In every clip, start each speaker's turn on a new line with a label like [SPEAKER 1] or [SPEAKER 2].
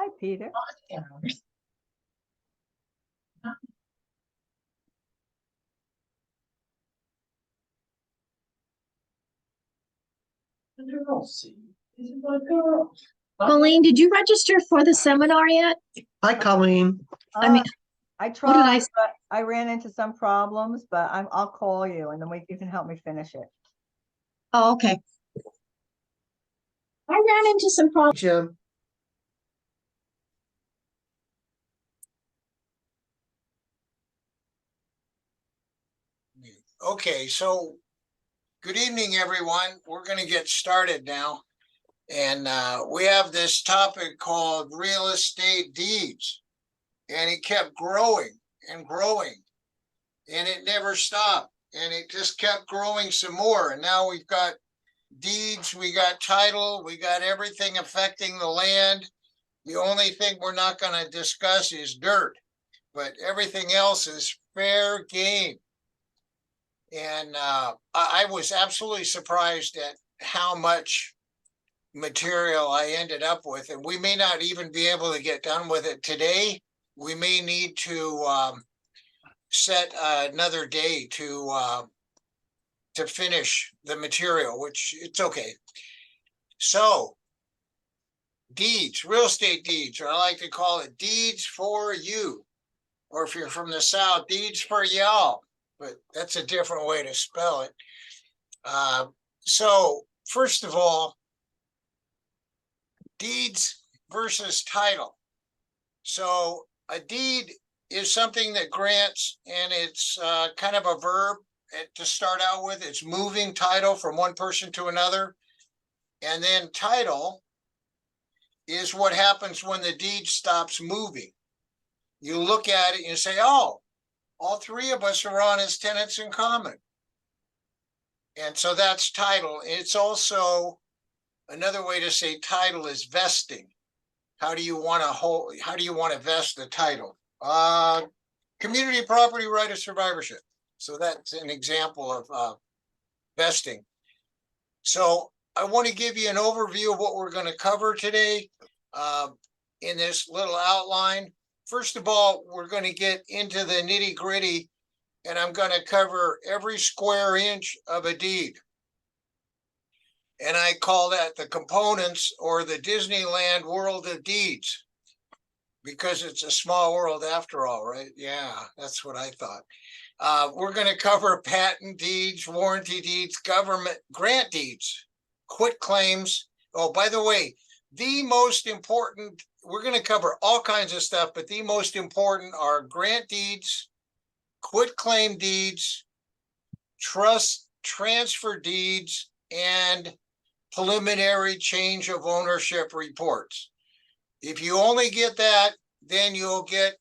[SPEAKER 1] Hi, Peter.
[SPEAKER 2] Colleen, did you register for the seminar yet?
[SPEAKER 3] Hi, Colleen.
[SPEAKER 2] I mean,
[SPEAKER 1] I
[SPEAKER 2] what did I
[SPEAKER 1] tried, but I ran into some problems, but I'll call you and then you can help me finish it.
[SPEAKER 2] Oh, okay. I ran into some problems.
[SPEAKER 3] Jim.
[SPEAKER 4] Okay, so good evening, everyone. We're going to get started now. And we have this topic called real estate deeds. And it kept growing and growing. And it never stopped. And it just kept growing some more. And now we've got deeds, we got title, we got everything affecting the land. The only thing we're not going to discuss is dirt. But everything else is fair game. And I was absolutely surprised at how much material I ended up with. And we may not even be able to get done with it today. We may need to set another day to finish the material, which it's okay. So deeds, real estate deeds, or I like to call it deeds for you. Or if you're from the South, deeds for y'all. But that's a different way to spell it. So first of all, deeds versus title. So a deed is something that grants, and it's kind of a verb to start out with. It's moving title from one person to another. And then title is what happens when the deed stops moving. You look at it and you say, oh, all three of us are on as tenants in common. And so that's title. It's also another way to say title is vesting. How do you want to vest the title? Community property right of survivorship. So that's an example of vesting. So I want to give you an overview of what we're going to cover today in this little outline. First of all, we're going to get into the nitty gritty, and I'm going to cover every square inch of a deed. And I call that the components, or the Disneyland world of deeds, because it's a small world after all, right? Yeah, that's what I thought. We're going to cover patent deeds, warranty deeds, government grant deeds, quit claims. Oh, by the way, the most important, we're going to cover all kinds of stuff, but the most important are grant deeds, quit claim deeds, trust transfer deeds, and preliminary change of ownership reports. If you only get that, then you'll get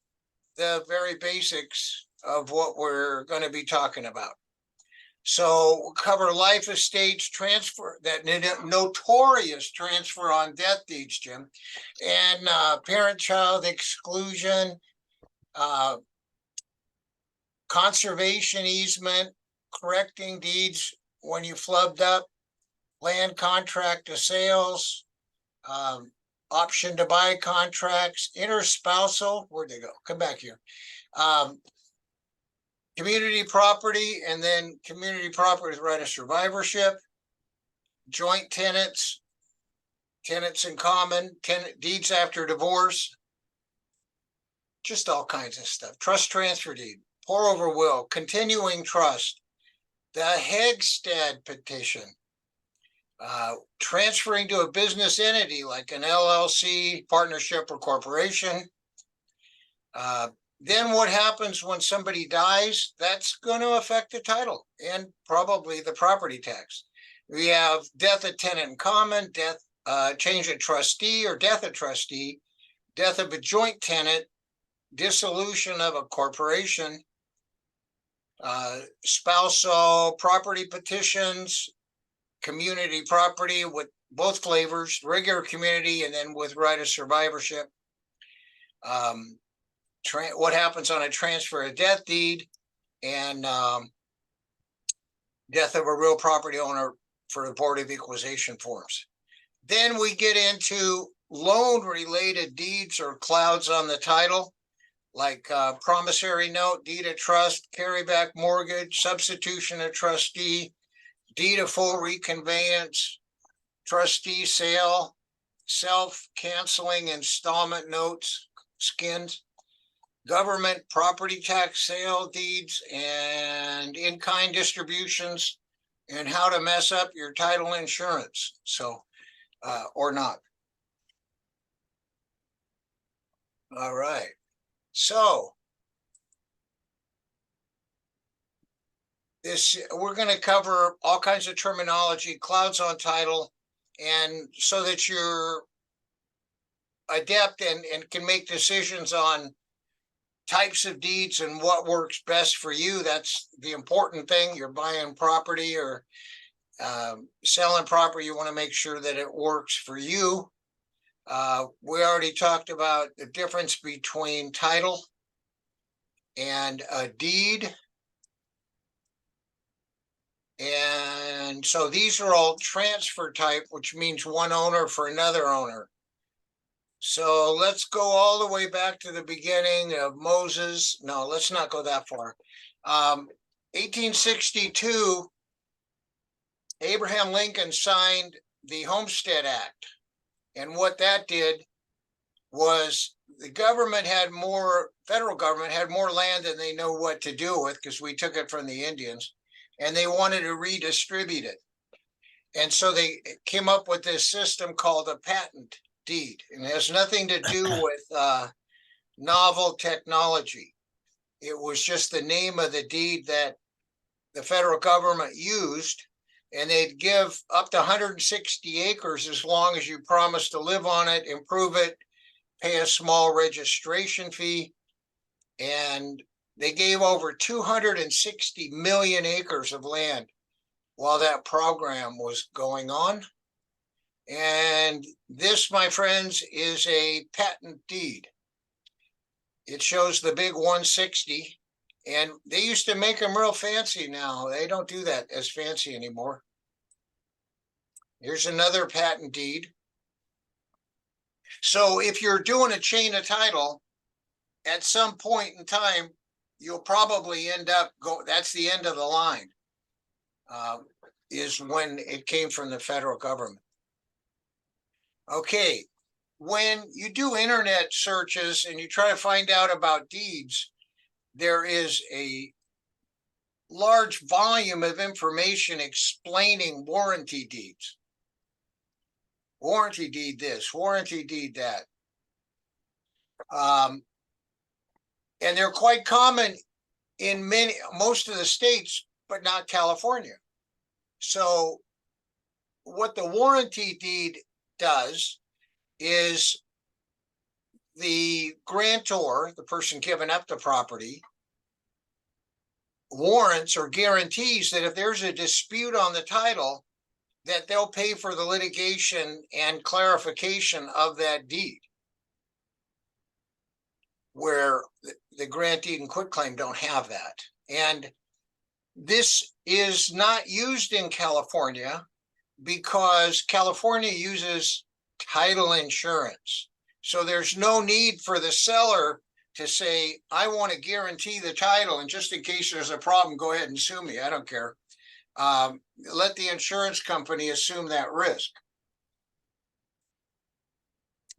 [SPEAKER 4] the very basics of what we're going to be talking about. So we'll cover life estates, transfer, that notorious transfer on death deeds, Jim, and parent-child exclusion, conservation easement, correcting deeds when you flubbed up, land contract to sales, option to buy contracts, interspousal, where'd they go? Come back here. Community property, and then community property right of survivorship, joint tenants, tenants in common, tenant deeds after divorce, just all kinds of stuff. Trust transfer deed, pour over will, continuing trust, the Hegstead petition, transferring to a business entity like an LLC, partnership, or corporation. Then what happens when somebody dies? That's going to affect the title and probably the property tax. We have death of tenant in common, death, change of trustee or death of trustee, death of a joint tenant, dissolution of a corporation, spousal property petitions, community property with both flavors, regular community, and then with right of survivorship. What happens on a transfer of death deed, and death of a real property owner for the Board of Equalization forms. Then we get into loan-related deeds or clouds on the title, like promissory note, deed of trust, carryback mortgage, substitution of trustee, deed of full reconveyance, trustee sale, self-canceling installment notes, skins, government property tax sale deeds, and in-kind distributions, and how to mess up your title insurance. So, or not. All right. So we're going to cover all kinds of terminology, clouds on title, and so that you're adept and can make decisions on types of deeds and what works best for you. That's the important thing. You're buying property or selling property. You want to make sure that it works for you. We already talked about the difference between title and a deed. And so these are all transfer type, which means one owner for another owner. So let's go all the way back to the beginning of Moses. No, let's not go that far. 1862, Abraham Lincoln signed the Homestead Act. And what that did was the government had more, federal government had more land than they know what to do with, because we took it from the Indians, and they wanted to redistribute it. And so they came up with this system called a patent deed, and it has nothing to do with novel technology. It was just the name of the deed that the federal government used, and they'd give up to 160 acres as long as you promise to live on it, improve it, pay a small registration fee. And they gave over 260 million acres of land while that program was going on. And this, my friends, is a patent deed. It shows the big 160. And they used to make them real fancy now. They don't do that as fancy anymore. Here's another patent deed. So if you're doing a chain of title, at some point in time, you'll probably end up that's the end of the line, is when it came from the federal government. Okay, when you do internet searches and you try to find out about deeds, there is a large volume of information explaining warranty deeds. Warranty deed this, warranty deed that. And they're quite common in most of the states, but not California. So what the warranty deed does is the grantor, the person giving up the property, warrants or guarantees that if there's a dispute on the title, that they'll pay for the litigation and clarification of that deed, where the grantee and quitclaim don't have that. And this is not used in California because California uses title insurance. So there's no need for the seller to say, I want to guarantee the title, and just in case there's a problem, go ahead and sue me. I don't care. Let the insurance company assume that risk.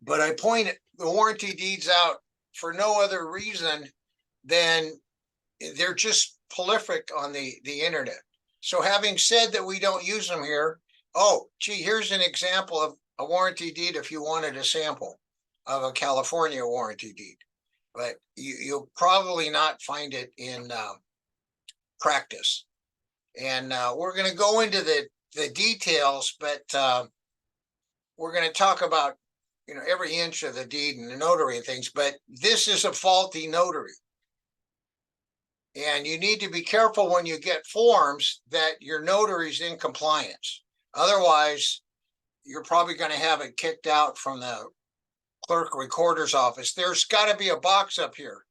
[SPEAKER 4] But I point the warranty deeds out for no other reason than they're just prolific on the internet. So having said that we don't use them here, oh, gee, here's an example of a warranty deed if you wanted a sample of a California warranty deed. But you'll probably not find it in practice. And we're going to go into the details, but we're going to talk about, you know, every inch of the deed and the notary and things, but this is a faulty notary. And you need to be careful when you get forms that your notary's in compliance. Otherwise, you're probably going to have it kicked out from the clerk recorder's office. There's got to be a box up here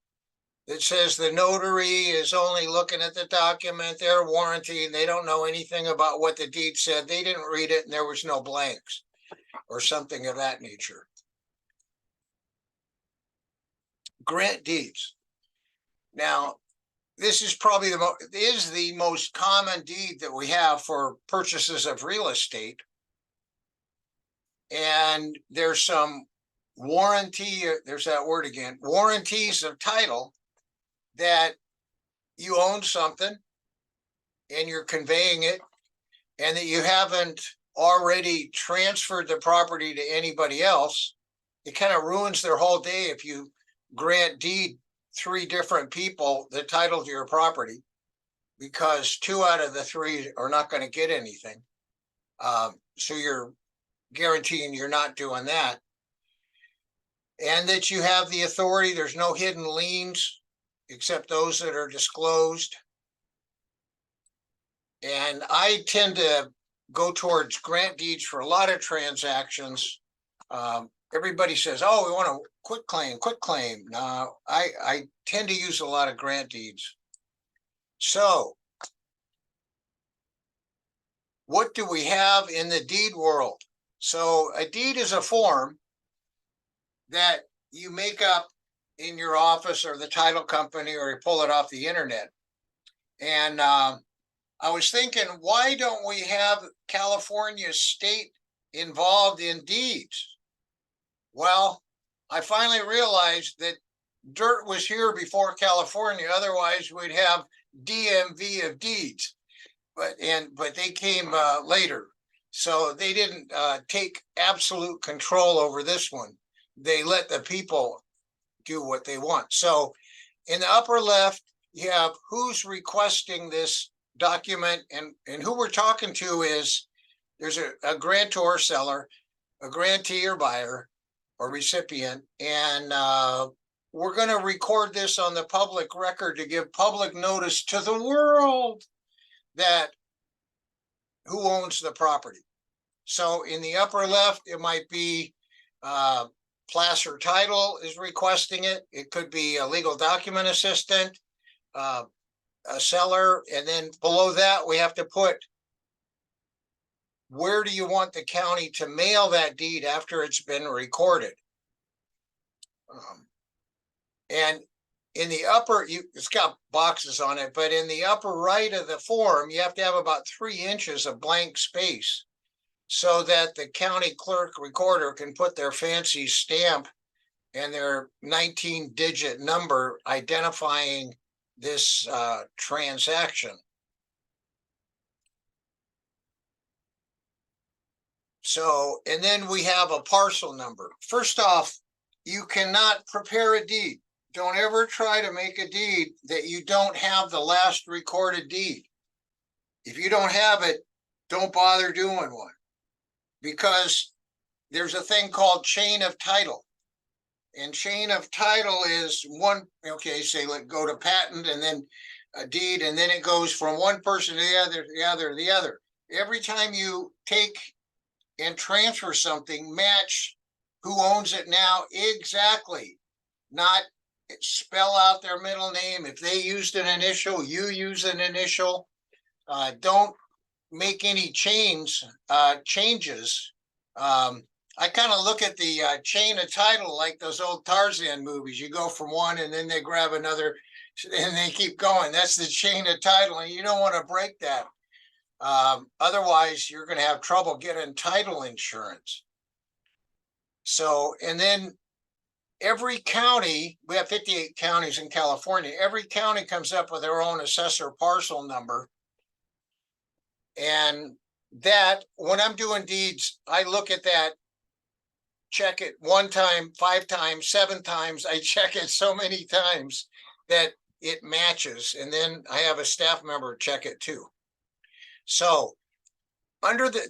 [SPEAKER 4] that says the notary is only looking at the document, their warranty, and they don't know anything about what the deed said. They didn't read it and there was no blanks or something of that nature. grant deeds. Now, this is probably the most common deed that we have for purchases of real estate. And there's some warranty, there's that word again, warranties of title, that you own something and you're conveying it, and that you haven't already transferred the property to anybody else. It kind of ruins their whole day if you grant deed 3 different people the title to your property, because 2 out of the 3 are not going to get anything. So you're guaranteeing you're not doing that. And that you have the authority, there's no hidden liens except those that are disclosed. And I tend to go towards grant deeds for a lot of transactions. Everybody says, oh, we want a quit claim. No, I tend to use a lot of grant deeds. So what do we have in the deed world? So a deed is a form that you make up in your office or the title company, or you pull it off the internet. And I was thinking, why don't we have California state involved in deeds? Well, I finally realized that dirt was here before California. Otherwise, we'd have DMV of deeds, but they came later. So they didn't take absolute control over this one. They let the people do what they want. So in the upper left, you have who's requesting this document, and who we're talking to is, there's a grantor seller, a grantee or buyer or recipient, and we're going to record this on the public record to give public notice to the world that who owns the property. So in the upper left, it might be Placer Title is requesting it. It could be a legal document assistant, a seller, and then below that we have to put, where do you want the county to mail that deed after it's been recorded? And in the upper, it's got boxes on it, but in the upper right of the form, you have to have about 3 inches of blank space so that the county clerk recorder can put their fancy stamp and their 19-digit number identifying this transaction. So, and then we have a parcel number. First off, you cannot prepare a deed. Don't ever try to make a deed that you don't have the last recorded deed. If you don't have it, don't bother doing one, because there's a thing called chain of title. And chain of title is one, okay, say let go to patent and then a deed, and then it goes from one person to the other, the other, the other. Every time you take and transfer something, match who owns it now exactly, not spell out their middle name. If they used an initial, you use an initial. Don't make any changes. I kind of look at the chain of title like those old Tarzan movies. You go from one and then they grab another and they keep going. That's the chain of title, and you don't want to break that. Otherwise, you're going to have trouble getting title insurance. So, and then every county, we have 58 counties in California. Every county comes up with their own assessor parcel number. And that, when I'm doing deeds, I look at that, check it 1 time, 5 times, 7 times. I check it so many times that it matches. And then I have a staff member check it too. So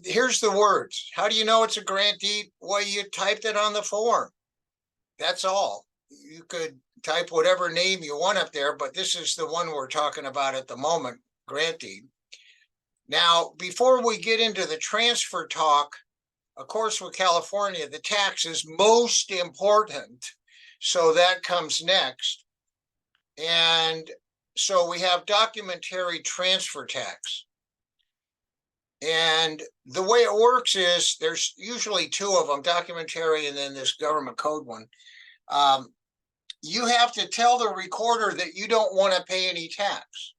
[SPEAKER 4] here's the words. How do you know it's a grant deed? Well, you typed it on the form. That's all. You could type whatever name you want up there, but this is the one we're talking about at the moment, grant deed. Now, before we get into the transfer talk, of course, with California, the tax is most important. So that comes next. And so we have documentary transfer tax. And the way it works is there's usually 2 of them, documentary and then this government code one. you have to tell the recorder that you don't want to pay any tax.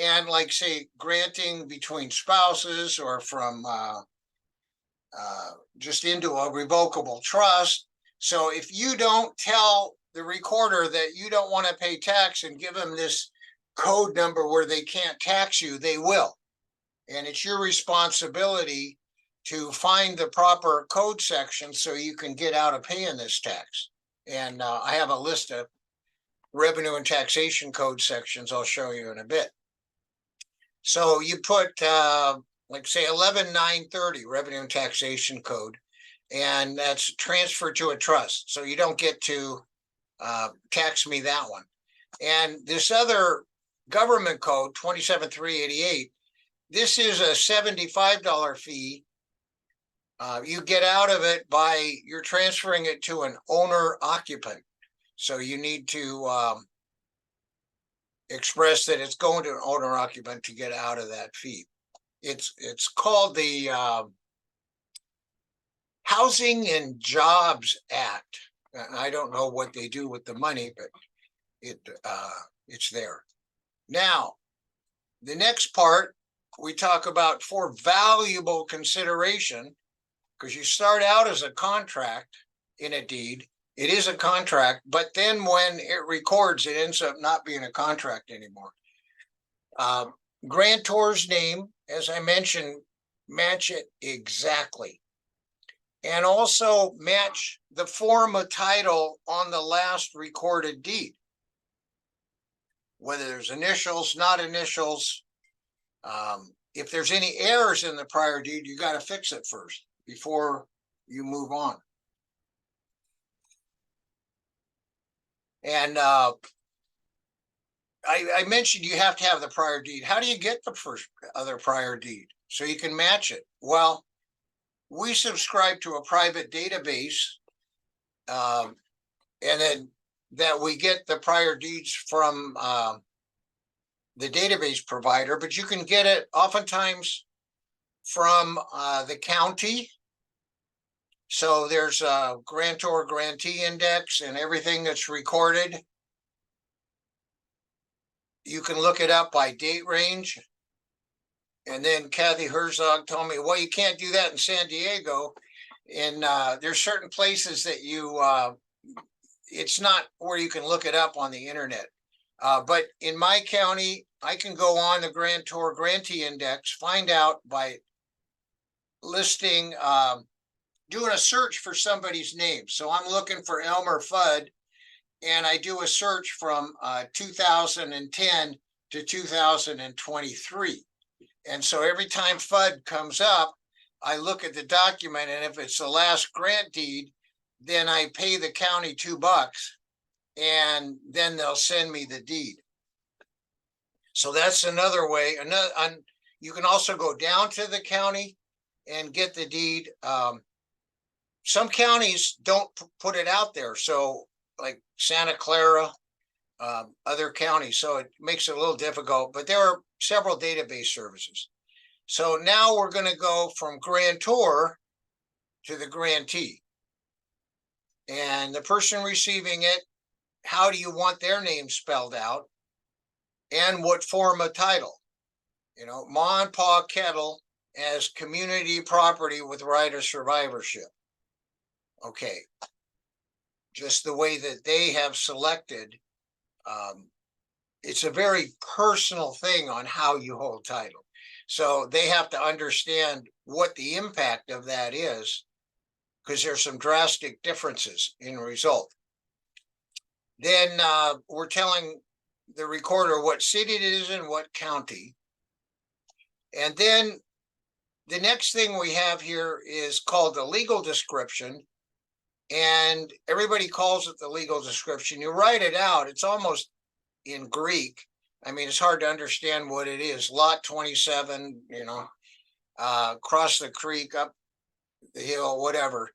[SPEAKER 4] And like say granting between spouses or from just into a revocable trust. So if you don't tell the recorder that you don't want to pay tax and give them this code number where they can't tax you, they will. And it's your responsibility to find the proper code section so you can get out of paying this tax. And I have a list of revenue and taxation code sections I'll show you in a bit. So you put like say 11930 revenue and taxation code, and that's transferred to a trust. So you don't get to tax me that one. And this other government code 27388, this is a $75 fee. You get out of it by you're transferring it to an owner occupant. So you need to express that it's going to an owner occupant to get out of that fee. It's called the Housing and Jobs Act. I don't know what they do with the money, but it's there. Now, the next part we talk about for valuable consideration, because you start out as a contract in a deed. It is a contract, but then when it records, it ends up not being a contract anymore. Grantor's name, as I mentioned, match it exactly. And also match the form of title on the last recorded deed. Whether there's initials, not initials. If there's any errors in the prior deed, you got to fix it first before you move on. And I mentioned you have to have the prior deed. How do you get the other prior deed so you can match it? Well, we subscribe to a private database, and then that we get the prior deeds from the database provider, but you can get it oftentimes from the county. So there's a grantor grantee index and everything that's recorded. You can look it up by date range. And then Kathy Herzog told me, well, you can't do that in San Diego. And there's certain places that you, it's not where you can look it up on the internet. But in my county, I can go on the grantor grantee index, find out by listing, doing a search for somebody's name. So I'm looking for Elmer Fudd, and I do a search from 2010 to 2023. And so every time Fudd comes up, I look at the document, and if it's the last grant deed, then I pay the county $2, and then they'll send me the deed. So that's another way. You can also go down to the county and get the deed. Some counties don't put it out there. So like Santa Clara, other counties. So it makes it a little difficult, but there are several database services. So now we're going to go from grantor to the grantee. And the person receiving it, how do you want their name spelled out? And what form of title? You know, Ma and Pa Kettle as community property with right of survivorship. Okay. Just the way that they have selected. It's a very personal thing on how you hold title. So they have to understand what the impact of that is, because there's some drastic differences in result. Then we're telling the recorder what city it is in, what county. And then the next thing we have here is called the legal description. And everybody calls it the legal description. You write it out. It's almost in Greek. I mean, it's hard to understand what it is. Lot 27, you know, across the creek, up the hill, whatever.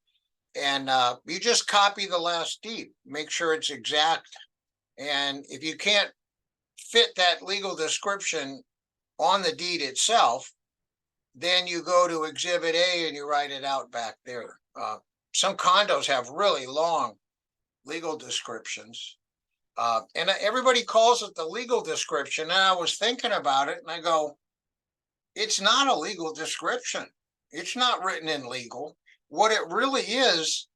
[SPEAKER 4] And you just copy the last deed. Make sure it's exact. And if you can't fit that legal description on the deed itself, then you go to Exhibit A and you write it out back there. Some condos have really long legal descriptions. And everybody calls it the legal description. And I was thinking about it and I go, it's not a legal description. It's not written in legal. What it really is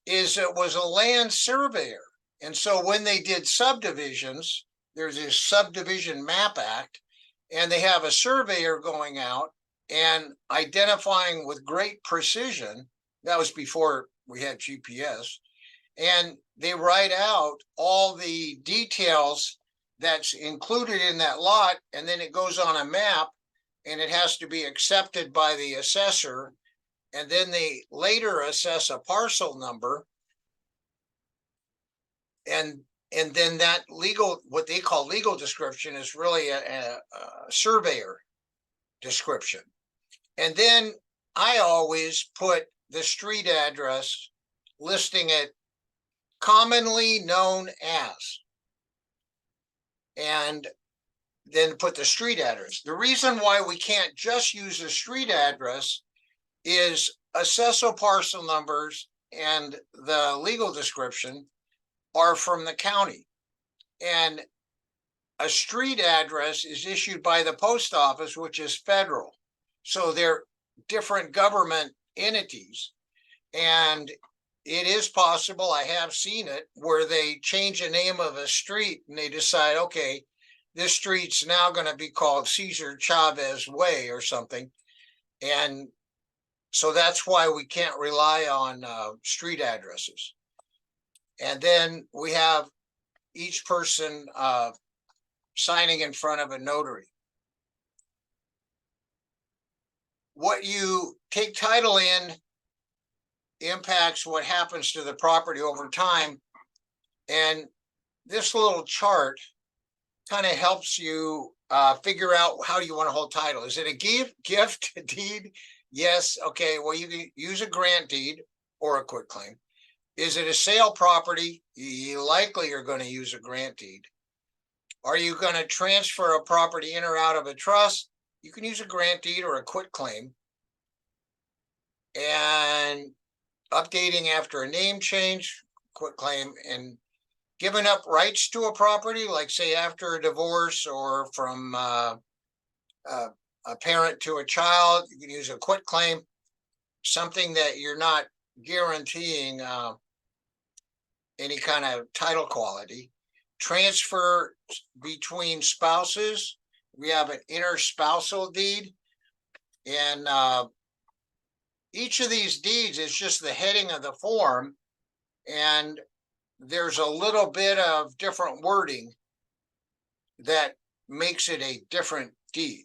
[SPEAKER 4] it was a land surveyor. And so when they did subdivisions, there's this Subdivision Map Act, and they have a surveyor going out and identifying with great precision. That was before we had GPS. And they write out all the details that's included in that lot, and then it goes on a map, and it has to be accepted by the assessor, and then they later assess a parcel number, and then that legal, what they call legal description, is really a surveyor description. And then I always put the street address, listing it commonly known as, and then put the street address. The reason why we can't just use a street address is assessor parcel numbers and the legal description are from the county. And a street address is issued by the post office, which is federal. So they're different government entities. And it is possible, I have seen it, where they change the name of a street and they decide, okay, this street's now going to be called Cesar Chavez Way or something. And so that's why we can't rely on street addresses. And then we have each person signing in front of a notary. What you take title in impacts what happens to the property over time. And this little chart kind of helps you figure out how you want to hold title. Is it a gift, a deed? Yes. Okay. Well, you can use a grant deed or a quitclaim. Is it a sale property? You likely are going to use a grant deed. Are you going to transfer a property in or out of a trust? You can use a grant deed or a quitclaim. And updating after a name change, quitclaim, and giving up rights to a property, like say after a divorce or from a parent to a child, you can use a quitclaim, something that you're not guaranteeing any kind of title quality. Transfer between spouses, we have an interspousal deed, and each of these deeds is just the heading of the form, and there's a little bit of different wording that makes it a different deed.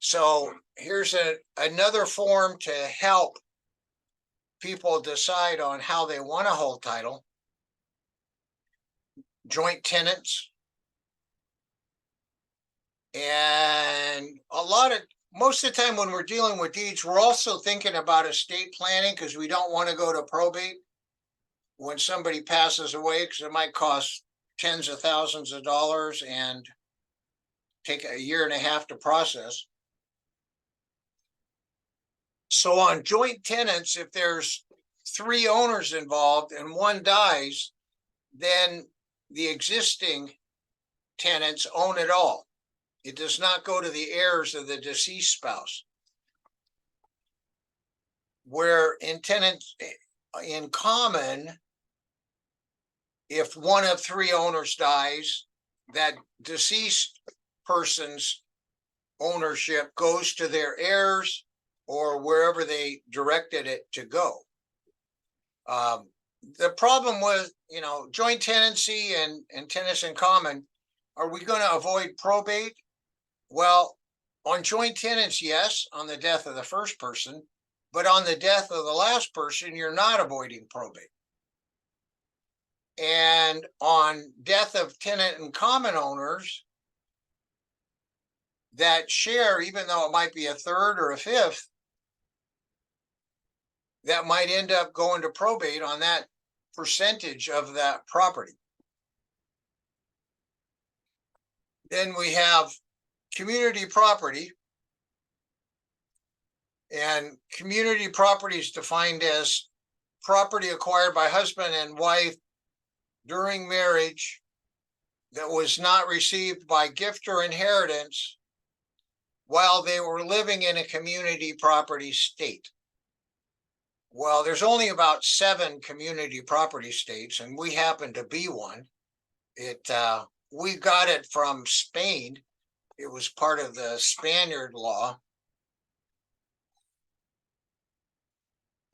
[SPEAKER 4] So here's another form to help people decide on how they want to hold title. Joint tenants. And most of the time when we're dealing with deeds, we're also thinking about estate planning, because we don't want to go to probate when somebody passes away, because it might cost tens of thousands of dollars and take a year and a half to process. So on joint tenants, if there's 3 owners involved and one dies, then the existing tenants own it all. It does not go to the heirs of the deceased spouse. Where in tenants in common, if one of 3 owners dies, that deceased person's ownership goes to their heirs or wherever they directed it to go. The problem with, joint tenancy and tenants in common, are we going to avoid probate? Well, on joint tenants, yes, on the death of the first person, but on the death of the last person, you're not avoiding probate. And on death of tenant and common owners that share, even though it might be a third or a fifth, that might end up going to probate on that percentage of that property. Then we have community property. And community property is defined as property acquired by husband and wife during marriage that was not received by gift or inheritance while they were living in a community property state. Well, there's only about 7 community property states, and we happen to be one. We got it from Spain. It was part of the Spaniard law.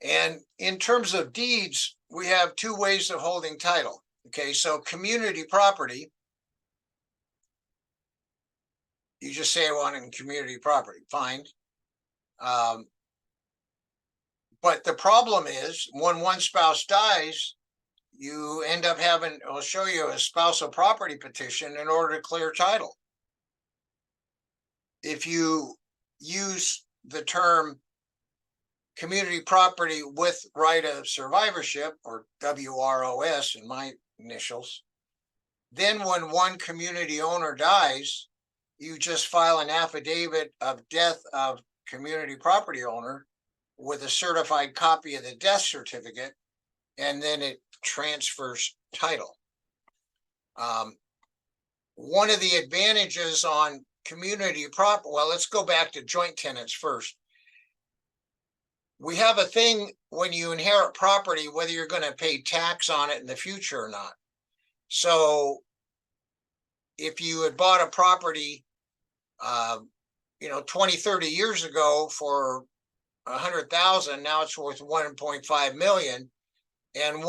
[SPEAKER 4] And in terms of deeds, we have 2 ways of holding title. Okay, so community property, you just say I want it in community property, fine. But the problem is when one spouse dies, you end up having, I'll show you a spousal property petition in order to clear title. If you use the term community property with right of survivorship, or WROS in my initials, then when one community owner dies, you just file an affidavit of death of community property owner with a certified copy of the death certificate, and then it transfers title. One of the advantages on community property, well, let's go back to joint tenants first. We have a thing when you inherit property, whether you're going to pay tax on it in the future or not. So if you had bought a property, 20, 30 years ago for 100,000, now it's worth 1.5 million, and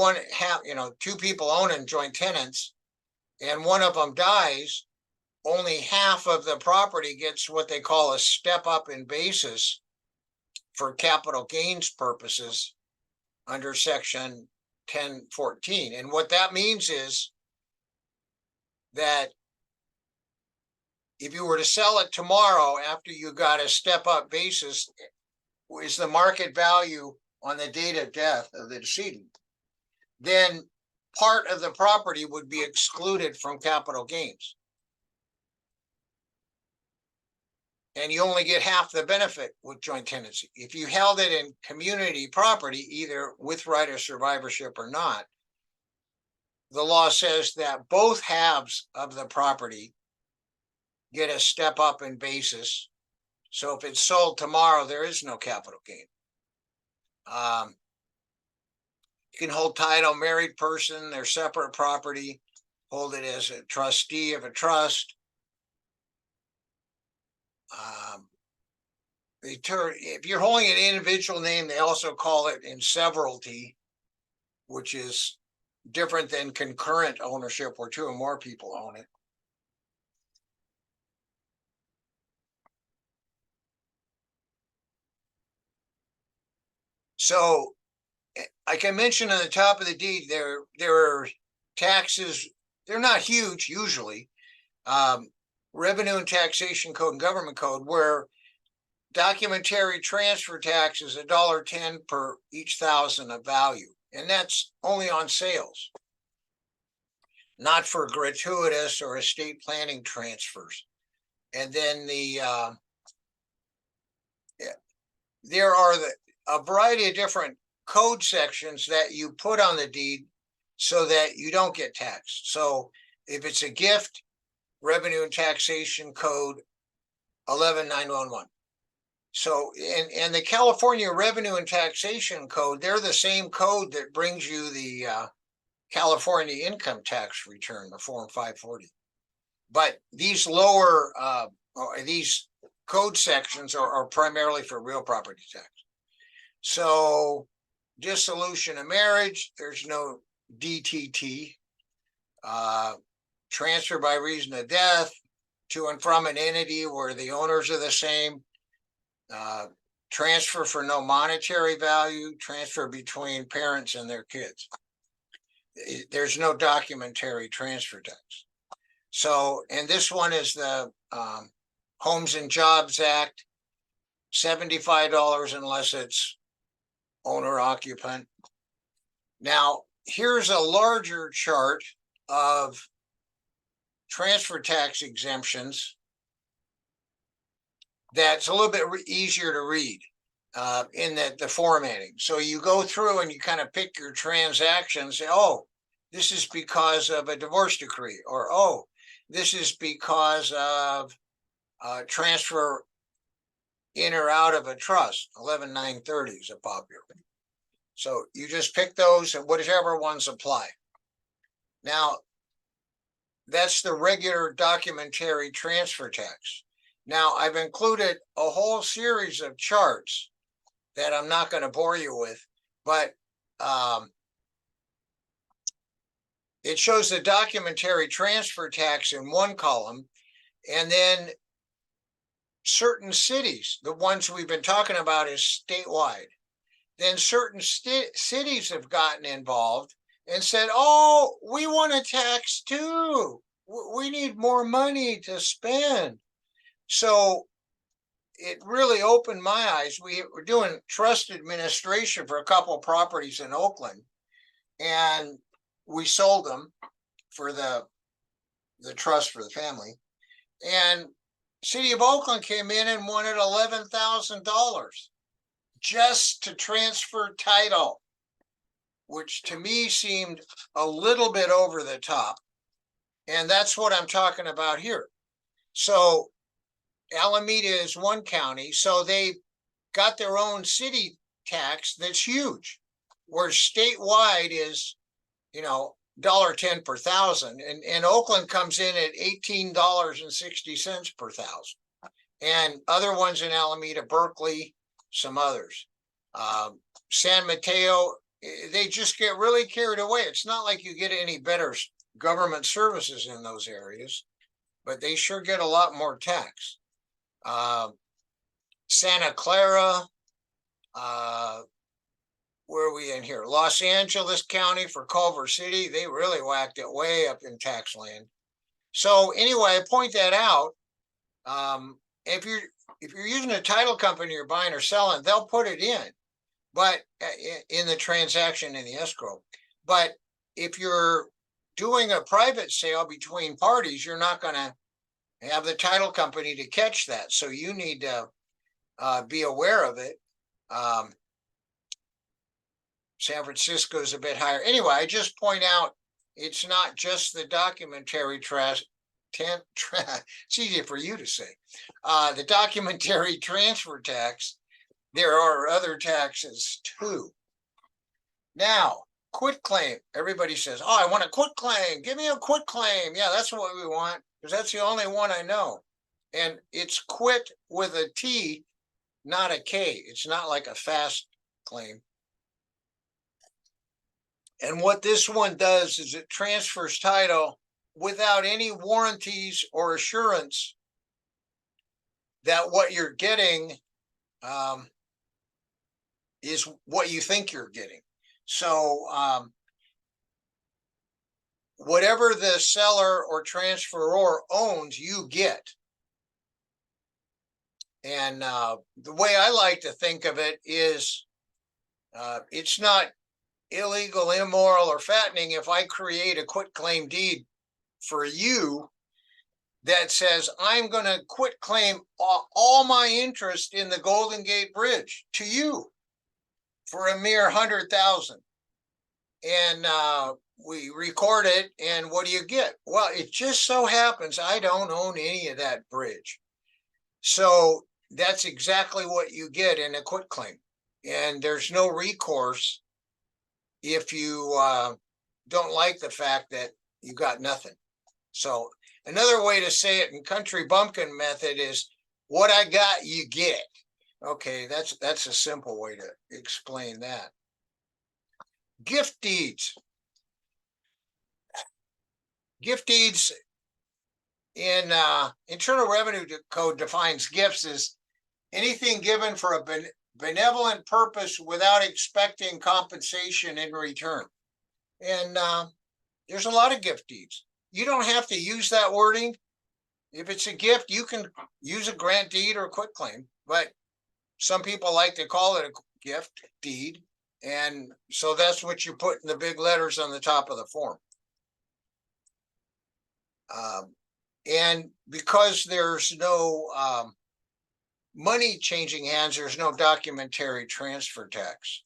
[SPEAKER 4] 2 people owning joint tenants, and one of them dies, only half of the property gets what they call a step up in basis for capital gains purposes under section 1014. And what that means is that if you were to sell it tomorrow after you got a step up basis, is the market value on the date of death of the decedent, then part of the property would be excluded from capital gains. And you only get half the benefit with joint tenancy. If you held it in community property, either with right of survivorship or not, the law says that both halves of the property get a step up in basis. So if it's sold tomorrow, there is no capital gain. You can hold title, married person, their separate property, hold it as a trustee of a trust. If you're holding an individual name, they also call it in severalty, which is different than concurrent ownership where 2 or more people own it. So, like I mentioned on the top of the deed, there are taxes. They're not huge usually. Revenue and Taxation Code and Government Code, where documentary transfer tax is $1.10 per each 1,000 of value, and that's only on sales, not for gratuitous or estate planning transfers. And then there are a variety of different code sections that you put on the deed so that you don't get taxed. So if it's a gift, Revenue and Taxation Code 11911. So, and the California Revenue and Taxation Code, they're the same code that brings you the California income tax return, the Form 540. But these these code sections are primarily for real property tax. So, dissolution of marriage, there's no DTT. Transfer by reason of death to and from an entity where the owners are the same. Transfer for no monetary value, transfer between parents and their kids. There's no documentary transfer tax. So, and this one is the Homes and Jobs Act, $75 unless it's owner occupant. Now, here's a larger chart of transfer tax exemptions that's a little bit easier to read in the formatting. So you go through and you kind of pick your transactions. Say, oh, this is because of a divorce decree, or, oh, this is because of transfer in or out of a trust. 11,930 is a popular. So you just pick those and whichever ones apply. Now, that's the regular documentary transfer tax. Now, I've included a whole series of charts that I'm not going to bore you with, but it shows the documentary transfer tax in one column, and then certain cities, the ones we've been talking about is statewide. Then certain cities have gotten involved and said, oh, we want a tax too. We need more money to spend. So it really opened my eyes. We were doing trust administration for a couple of properties in Oakland, and we sold them for the trust for the family. And City of Oakland came in and wanted $11,000 just to transfer title, which to me seemed a little bit over the top. And that's what I'm talking about here. So Alameda is one county, so they got their own city tax that's huge, where statewide is, $1.10 per thousand, and Oakland comes in at $18.60 per thousand, and other ones in Alameda, Berkeley, some others. San Mateo, they just get really carried away. It's not like you get any better government services in those areas, but they sure get a lot more tax. Santa Clara, where are we in here? Los Angeles County for Culver City, they really whacked it way up in tax land. So anyway, I point that out. If you're using a title company you're buying or selling, they'll put it in, but in the transaction in the escrow. But if you're doing a private sale between parties, you're not going to have the title company to catch that. So you need to be aware of it. San Francisco is a bit higher. Anyway, I just point out it's not just the documentary it's easier for you to say. The documentary transfer tax, there are other taxes too. Now, quit claim. Everybody says, oh, I want a quit claim. Give me a quit claim. Yeah, that's what we want, because that's the only one I know. And it's quit with a T, not a K. It's not like a fast claim. And what this one does is it transfers title without any warranties or assurance that what you're getting is what you think you're getting. So whatever the seller or transferor owns, you get. And the way I like to think of it is it's not illegal, immoral, or fattening if I create a quitclaim deed for you that says I'm going to quit claim all my interest in the Golden Gate Bridge to you for a mere $100,000, and we record it, and what do you get? Well, it just so happens I don't own any of that bridge, so that's exactly what you get in a quitclaim, and there's no recourse if you don't like the fact that you got nothing. So another way to say it in country bumpkin method is what I got, you get. Okay, that's a simple way to explain that. Gift deeds. Gift deeds in Internal Revenue Code defines gifts as anything given for a benevolent purpose without expecting compensation in return. And there's a lot of gift deeds. You don't have to use that wording. If it's a gift, you can use a grant deed or a quitclaim, but some people like to call it a gift deed. And so that's what you put in the big letters on the top of the form. And because there's no money changing hands, there's no documentary transfer tax.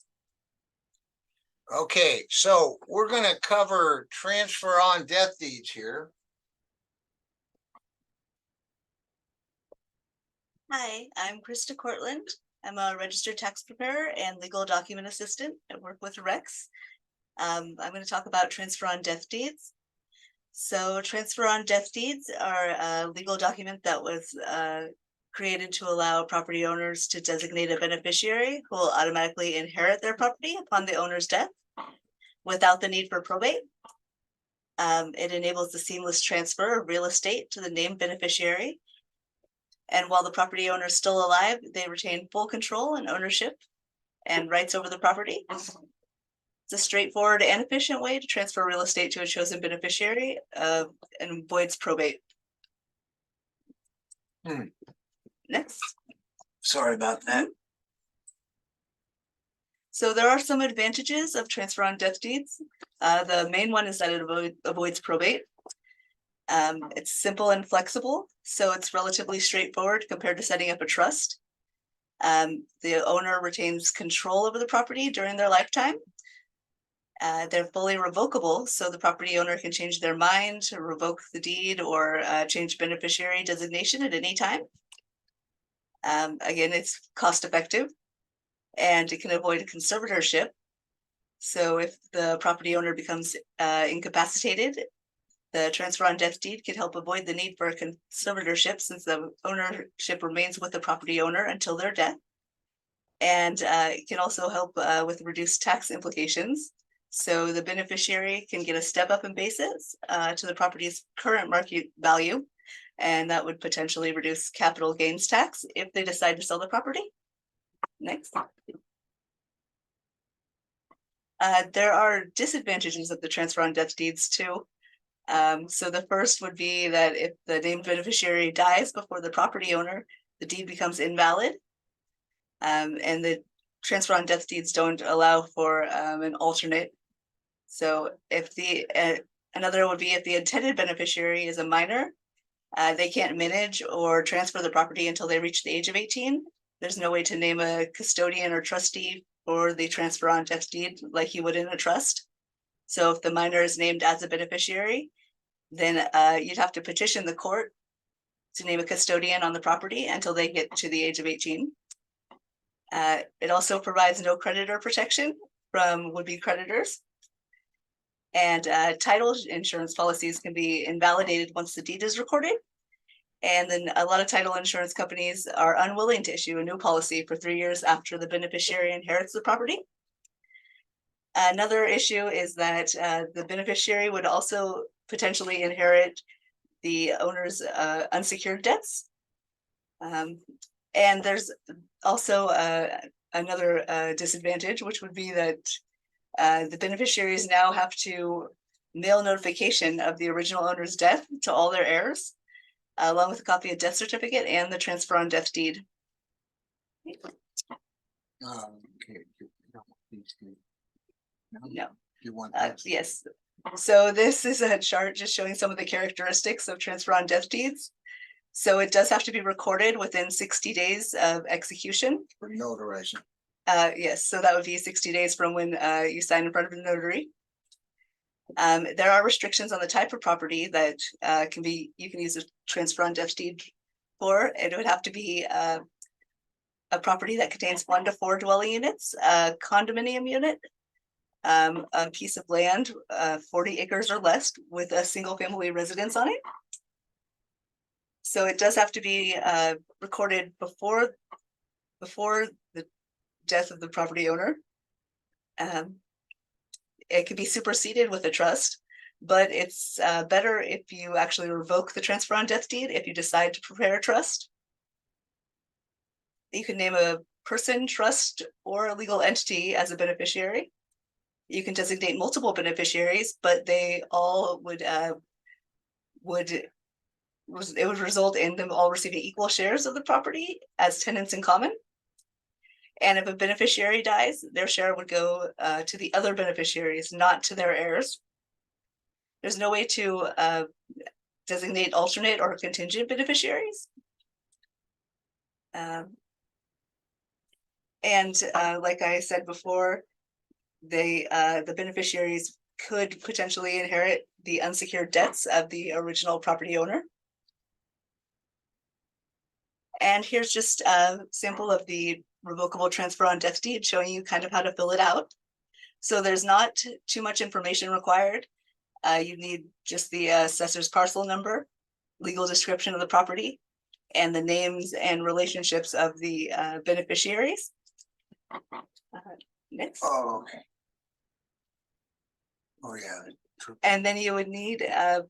[SPEAKER 4] Okay, so we're gonna cover transfer on death deeds here.
[SPEAKER 3] Hi, I'm Krista Cortland. I'm a registered tax preparer and legal document assistant. I work with Rex. I'm going to talk about transfer on death deeds. So transfer on death deeds are a legal document that was created to allow property owners to designate a beneficiary who will automatically inherit their property upon the owner's death without the need for probate. It enables the seamless transfer of real estate to the named beneficiary. And while the property owner is still alive, they retain full control and ownership and rights over the property. It's a straightforward and efficient way to transfer real estate to a chosen beneficiary and avoids probate. Next.
[SPEAKER 4] Sorry about that.
[SPEAKER 3] So there are some advantages of transfer on death deeds. The main one is that it avoids probate. It's simple and flexible, so it's relatively straightforward compared to setting up a trust. The owner retains control over the property during their lifetime. They're fully revocable, so the property owner can change their mind, to revoke the deed, or change beneficiary designation at any time. Again, it's cost effective, and it can avoid conservatorship. So if the property owner becomes incapacitated, the transfer on death deed can help avoid the need for a conservatorship, since the ownership remains with the property owner until their death. And it can also help with reduced tax implications. So the beneficiary can get a step up in basis to the property's current market value, and that would potentially reduce capital gains tax if they decide to sell the property. Next. There are disadvantages of the transfer on death deeds too. So the first would be that if the named beneficiary dies before the property owner, the deed becomes invalid. And the transfer on death deeds don't allow for an alternate. So if the another would be if the intended beneficiary is a minor, they can't manage or transfer the property until they reach the age of 18. There's no way to name a custodian or trustee for the transfer on death deed like you would in a trust. So if the minor is named as a beneficiary, then you'd have to petition the court to name a custodian on the property until they get to the age of 18. It also provides no creditor protection from would-be creditors. And title insurance policies can be invalidated once the deed is recorded. And then a lot of title insurance companies are unwilling to issue a new policy for 3 years after the beneficiary inherits the property. Another issue is that the beneficiary would also potentially inherit the owner's unsecured debts. And there's also another disadvantage, which would be that the beneficiaries now have to mail notification of the original owner's death to all their heirs, along with a copy of death certificate and the transfer on death deed.
[SPEAKER 4] Okay.
[SPEAKER 3] No.
[SPEAKER 4] You want
[SPEAKER 3] Yes. So this is a chart just showing some of the characteristics of transfer on death deeds. So it does have to be recorded within 60 days of execution.
[SPEAKER 4] for notarization?
[SPEAKER 3] Yes, so that would be 60 days from when you sign in front of the notary. There are restrictions on the type of property that you can use a transfer on death deed for. It would have to be a property that contains 1 to 4 dwelling units, a condominium unit, a piece of land, 40 acres or less, with a single family residence on it. So it does have to be recorded before the death of the property owner. It can be superseded with a trust, but it's better if you actually revoke the transfer on death deed if you decide to prepare a trust. You can name a person, trust, or a legal entity as a beneficiary. You can designate multiple beneficiaries, but they all would result in them all receiving equal shares of the property as tenants in common. And if a beneficiary dies, their share would go to the other beneficiaries, not to their heirs. There's no way to designate alternate or contingent beneficiaries. And like I said before, the beneficiaries could potentially inherit the unsecured debts of the original property owner. And here's just a sample of the revocable transfer on death deed showing you kind of how to fill it out. So there's not too much information required. You need just the assessor's parcel number, legal description of the property, and the names and relationships of the beneficiaries. Next.
[SPEAKER 4] Oh, okay. Oh, yeah.
[SPEAKER 3] And then you would need a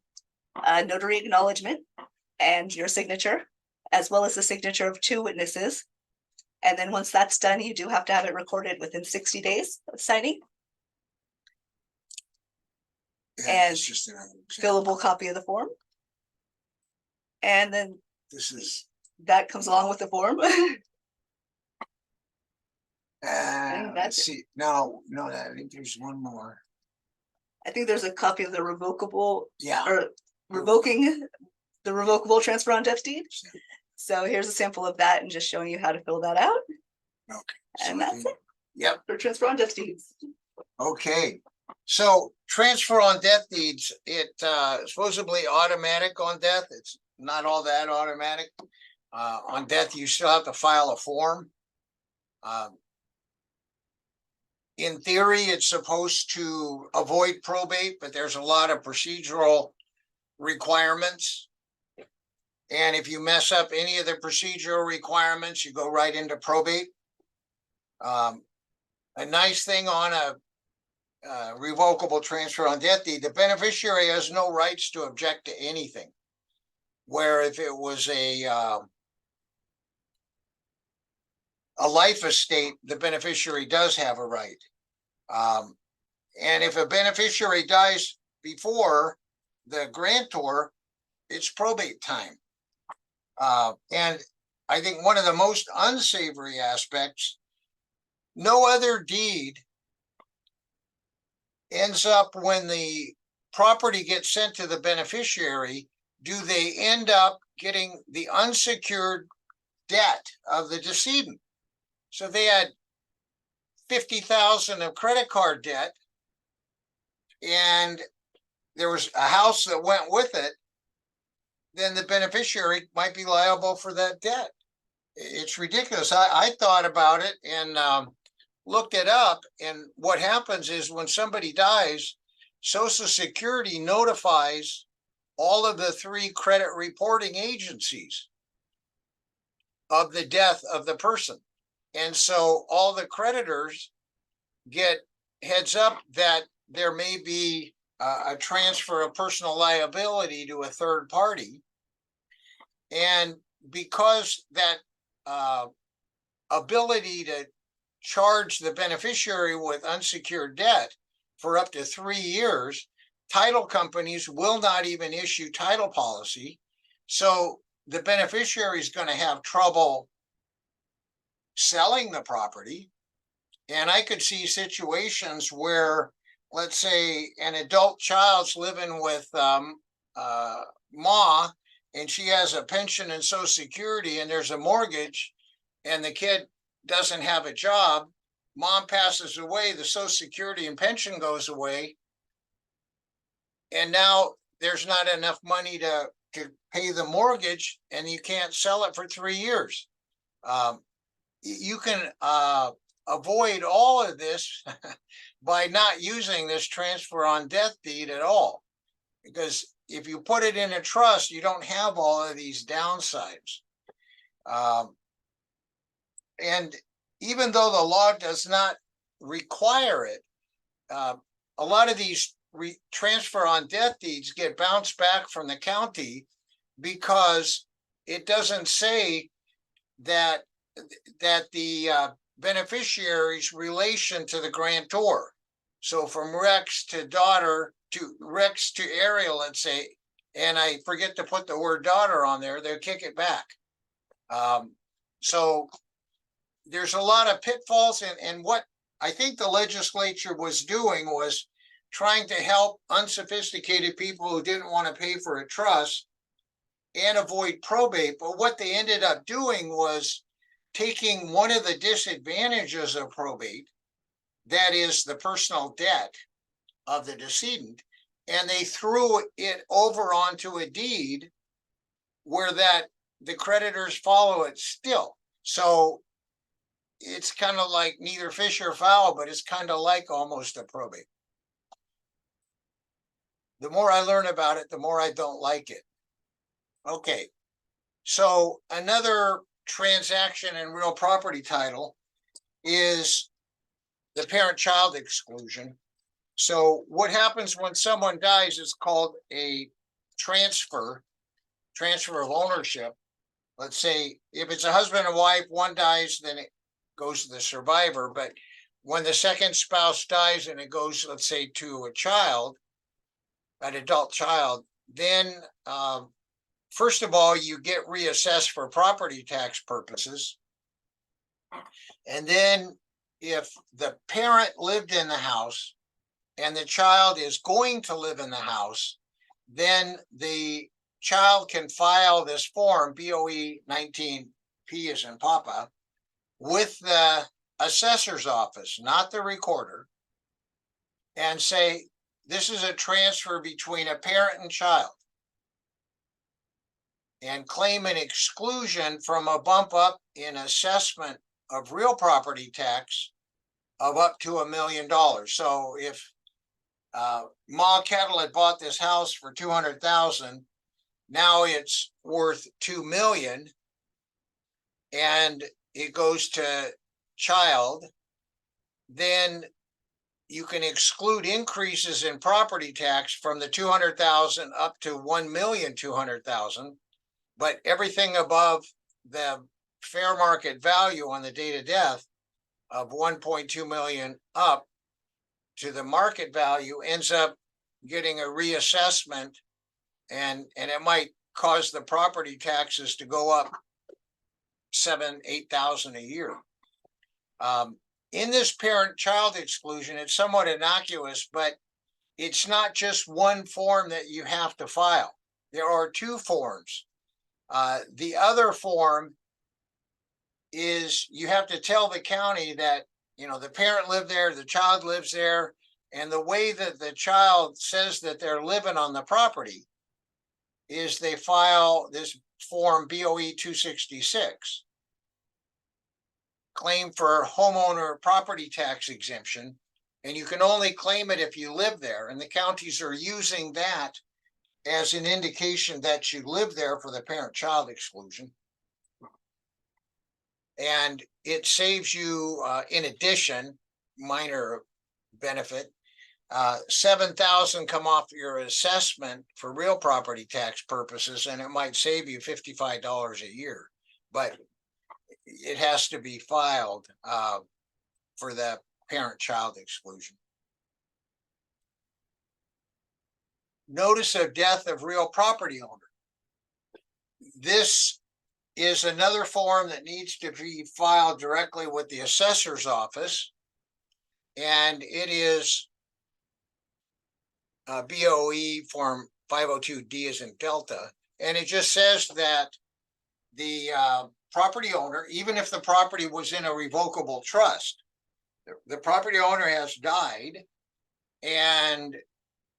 [SPEAKER 3] notary acknowledgement and your signature, as well as the signature of 2 witnesses. And then once that's done, you do have to have it recorded within 60 days of signing.
[SPEAKER 4] Yeah,
[SPEAKER 3] And
[SPEAKER 4] it's just another example.
[SPEAKER 3] Fillable copy of the form. And then
[SPEAKER 4] This is,
[SPEAKER 3] that comes along with the form.
[SPEAKER 4] let's
[SPEAKER 3] that's it.
[SPEAKER 4] see, no, I think there's one more.
[SPEAKER 3] I think there's a copy of the revocable
[SPEAKER 4] Yeah.
[SPEAKER 3] or revoking the revocable transfer on death deed. So here's a sample of that and just showing you how to fill that out.
[SPEAKER 4] Okay.
[SPEAKER 3] And
[SPEAKER 4] so I
[SPEAKER 3] that's
[SPEAKER 4] think-
[SPEAKER 3] it
[SPEAKER 4] Yep,
[SPEAKER 3] for transfer on death deeds.
[SPEAKER 4] okay. So transfer on death deeds, it supposedly automatic on death. It's not all that automatic. On death, you still have to file a form. In theory, it's supposed to avoid probate, but there's a lot of procedural requirements. And if you mess up any of the procedural requirements, you go right into probate. A nice thing on a revocable transfer on death deed, the beneficiary has no rights to object to anything. Where if it was a life estate, the beneficiary does have a right. And if a beneficiary dies before the grantor, it's probate time. And I think one of the most unsavory aspects, no other deed ends up when the property gets sent to the beneficiary, do they end up getting the unsecured debt of the decedent. So they had 50,000 of credit card debt, and there was a house that went with it, then the beneficiary might be liable for that debt. It's ridiculous. I thought about it and looked it up, and what happens is when somebody dies, Social Security notifies all of the 3 credit reporting agencies of the death of the person. And so all the creditors get heads up that there may be a transfer of personal liability to a third party. And because that ability to charge the beneficiary with unsecured debt for up to 3 years, title companies will not even issue title policy. So the beneficiary is going to have trouble selling the property. And I could see situations where, let's say, an adult child's living with Ma, and she has a pension and Social Security, and there's a mortgage, and the kid doesn't have a job. Mom passes away, the Social Security and pension goes away, and now there's not enough money to pay the mortgage, and you can't sell it for 3 years. You can avoid all of this by not using this transfer on death deed at all, because if you put it in a trust, you don't have all of these downsides. And even though the law does not require it, a lot of these transfer on death deeds get bounced back from the county because it doesn't say that the beneficiary's relation to the grantor. So from Rex to daughter, to Rex to Ariel, let's say, and I forget to put the word daughter on there, they'll kick it back. So there's a lot of pitfalls, and what I think the legislature was doing was trying to help unsophisticated people who didn't want to pay for a trust and avoid probate. But what they ended up doing was taking one of the disadvantages of probate that is the personal debt of the decedent, and they threw it over onto a deed where that the creditors follow it still. So it's kind of like neither fish or fowl, but it's kind of like almost a probate. The more I learn about it, the more I don't like it. Okay, so another transaction in real property title is the parent-child exclusion. So what happens when someone dies is called a transfer of ownership. Let's say if it's a husband and wife, one dies, then it goes to the survivor. But when the second spouse dies and it goes, let's say, to a child, an adult child, then first of all, you get reassessed for property tax purposes. And then if the parent lived in the house and the child is going to live in the house, then the child can file this form, BOE 19P as in Papa, with the assessor's office, not the recorder, and say, this is a transfer between a parent and child, and claim an exclusion from a bump up in assessment of real property tax of up to $1 million. So if Ma Kettle had bought this house for 200,000, now it's worth 2 million, and it goes to child, then you can exclude increases in property tax from the 200,000 up to 1,200,000, but everything above the fair market value on the date of death of 1.2 million up to the market value ends up getting a reassessment, and it might cause the property taxes to go up 7,000-8,000 a year. In this parent-child exclusion, it's somewhat innocuous, but it's not just one form that you have to file. There are two forms. The other form is you have to tell the county that, you know, the parent lived there, the child lives there, and the way that the child says that they're living on the property is they file this form BOE 266, claim for homeowner property tax exemption, and you can only claim it if you live there, and the counties are using that as an indication that you live there for the parent-child exclusion. And it saves you, in addition, minor benefit, 7,000 come off your assessment for real property tax purposes, and it might save you $55 a year, but it has to be filed for the parent-child exclusion. Notice of death of real property owner. This is another form that needs to be filed directly with the assessor's office, and it is BOE form 502D as in Delta, and it just says that the property owner, even if the property was in a revocable trust, the property owner has died, and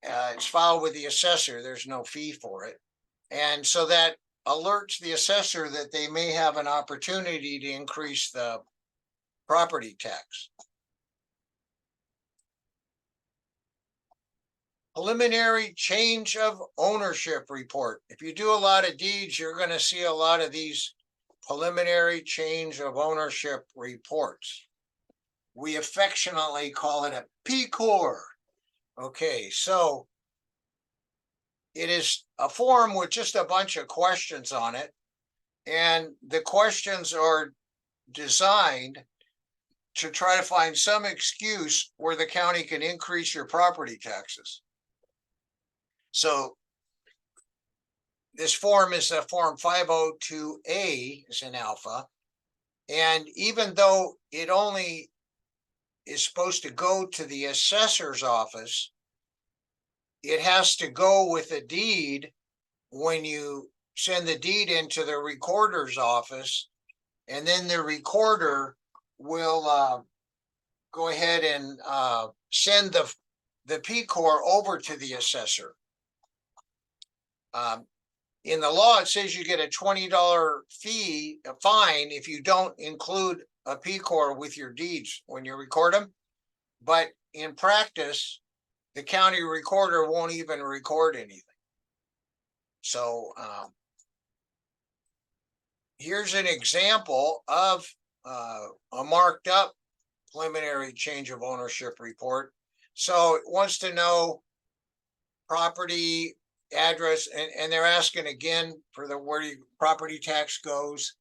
[SPEAKER 4] it's filed with the assessor. There's no fee for it, and so that alerts the assessor that they may have an opportunity to increase the property tax. Preliminary change of ownership report. If you do a lot of deeds, you're going to see a lot of these preliminary change of ownership reports. We affectionately call it a PCOR. Okay, so it is a form with just a bunch of questions on it, and the questions are designed to try to find some excuse where the county can increase your property taxes. So this form is a form 502A as in alpha, and even though it only is supposed to go to the assessor's office, it has to go with a deed when you send the deed into the recorder's office, and then the recorder will go ahead and send the P Corps over to the assessor. In the law, it says you get a $20 fee, a fine, if you don't include a P Corps with your deeds when you record them. But in practice, the county recorder won't even record anything. So here's an example of a marked up preliminary change of ownership report. So it wants to know property address, and they're asking again for the where property tax goes.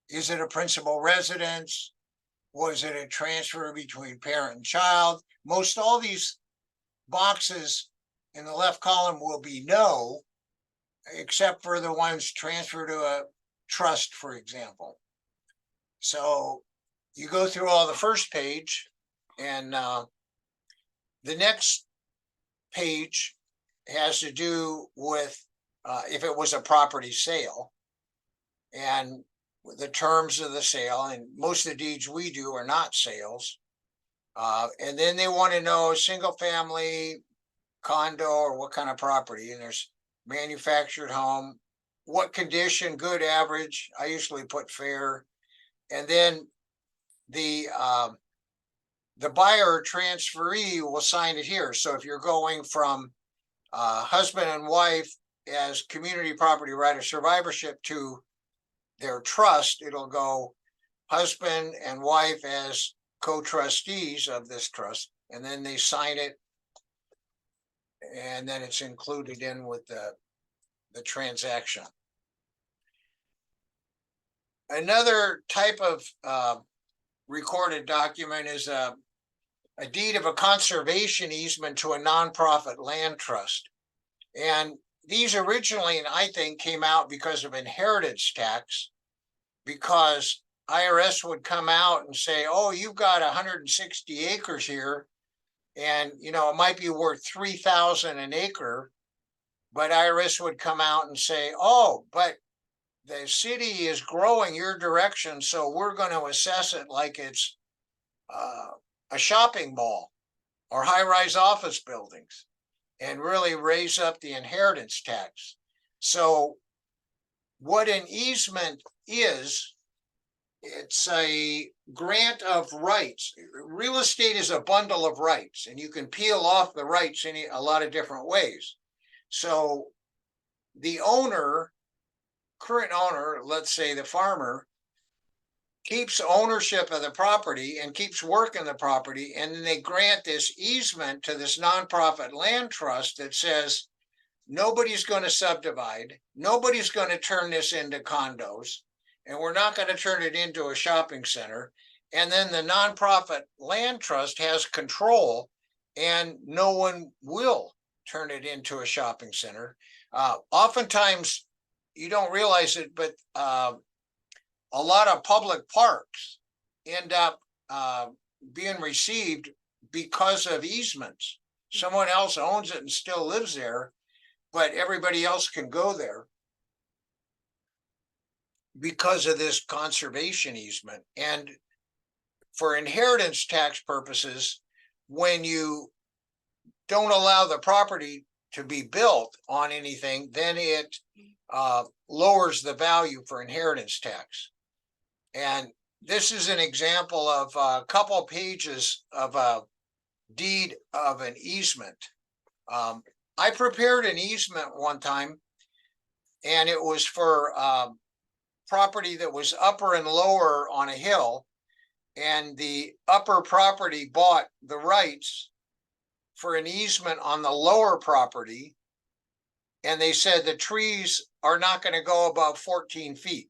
[SPEAKER 4] Is it a principal residence? Was it a transfer between parent and child? Most all these boxes in the left column will be no, except for the ones transferred to a trust, for example. So you go through all the first page, and the next page has to do with if it was a property sale and the terms of the sale. And most of the deeds we do are not sales. And then they want to know single family, condo, or what kind of property. And there's manufactured home, what condition, good, average. I usually put fair. And then the buyer or transferee will sign it here. So if you're going from husband and wife as community property right of survivorship to their trust, it'll go husband and wife as co-trustees of this trust, and then they sign it, and then it's included in with the transaction. Another type of recorded document is a deed of a conservation easement to a nonprofit land trust. And these originally, and I think, came out because of inheritance tax, because IRS would come out and say, oh, you've got 160 acres here, and you know, it might be worth $3,000 an acre, but IRS would come out and say, oh, but the city is growing your direction, so we're going to assess it like it's a shopping mall or high-rise office buildings, and really raise up the inheritance tax. So what an easement is, it's a grant of rights. Real estate is a bundle of rights, and you can peel off the rights in a lot of different ways. So the owner, current owner, let's say the farmer, keeps ownership of the property and keeps working the property, and then they grant this easement to this nonprofit land trust that says nobody's going to subdivide, nobody's going to turn this into condos, and we're not going to turn it into a shopping center. And then the nonprofit land trust has control, and no one will turn it into a shopping center. Oftentimes, you don't realize it, but a lot of public parks end up being received because of easements. Someone else owns it and still lives there, but everybody else can go there because of this conservation easement. And for inheritance tax purposes, when you don't allow the property to be built on anything, then it lowers the value for inheritance tax. And this is an example of a couple pages of a deed of an easement. I prepared an easement one time, and it was for property that was upper and lower on a hill, and the upper property bought the rights for an easement on the lower property, and they said the trees are not going to go above 14 feet.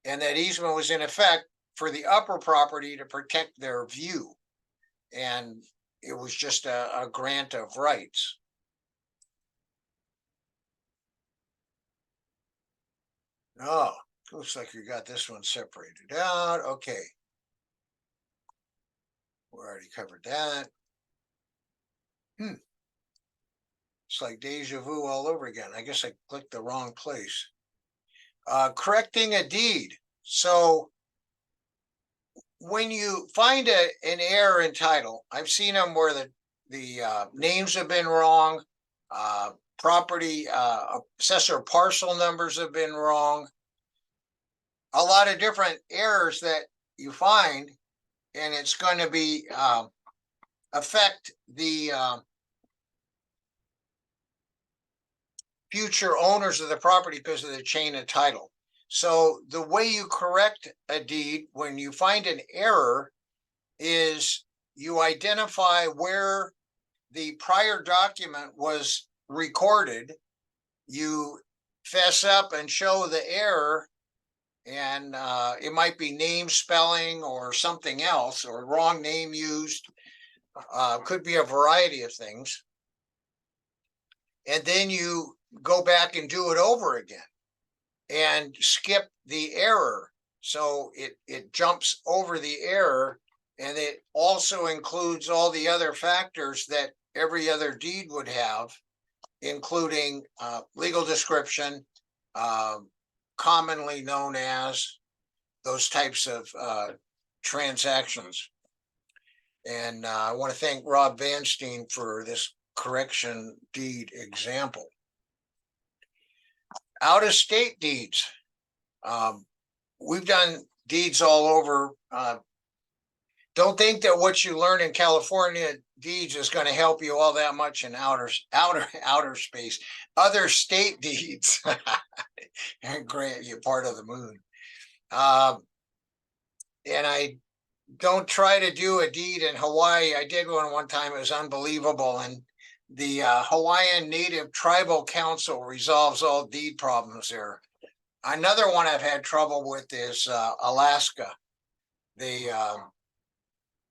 [SPEAKER 4] And that easement was in effect for the upper property to protect their view. And it was just a grant of rights. Oh, looks like you got this one separated out. Okay. We already covered that. It's like deja vu all over again. I guess I clicked the wrong place. Correcting a deed. So when you find an error in title, I've seen them where the names have been wrong, property assessor parcel numbers have been wrong. A lot of different errors that you find, and it's going to be affect the future owners of the property because of the chain of title. So the way you correct a deed when you find an error is you identify where the prior document was recorded, you fess up and show the error, and it might be name spelling or something else, or wrong name used, could be a variety of things. And then you go back and do it over again and skip the error. So it jumps over the error, and it also includes all the other factors that every other deed would have, including legal description, commonly known as, those types of transactions. And I want to thank Rob Vanstein for this correction deed example. Out-of-state deeds. We've done deeds all over. Don't think that what you learn in California deeds is going to help you all that much in outer space. Other state deeds and grant you part of the moon. And I don't try to do a deed in Hawaii. I did one time. It was unbelievable. And the Hawaiian Native Tribal Council resolves all deed problems there. Another one I've had trouble with is Alaska. They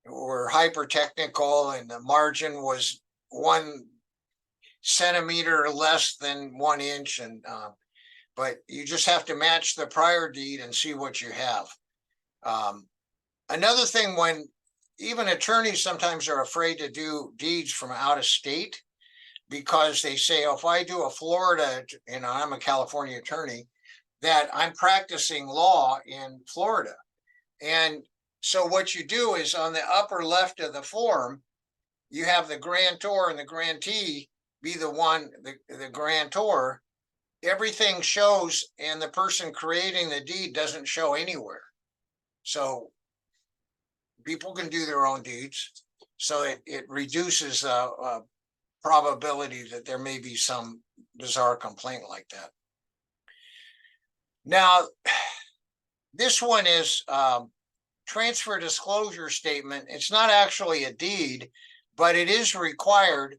[SPEAKER 4] were hyper technical, and the margin was 1 centimeter less than 1 inch, and but you just have to match the prior deed and see what you have. Another thing, when even attorneys sometimes are afraid to do deeds from out of state, because they say, oh, if I do a Florida, I'm a California attorney, that I'm practicing law in Florida. And so what you do is, on the upper left of the form, you have the grantor and the grantee be the one, the grantor. Everything shows, and the person creating the deed doesn't show anywhere. So people can do their own deeds. So it reduces probability that there may be some bizarre complaint like that. Now, this one is transfer disclosure statement. It's not actually a deed, but it is required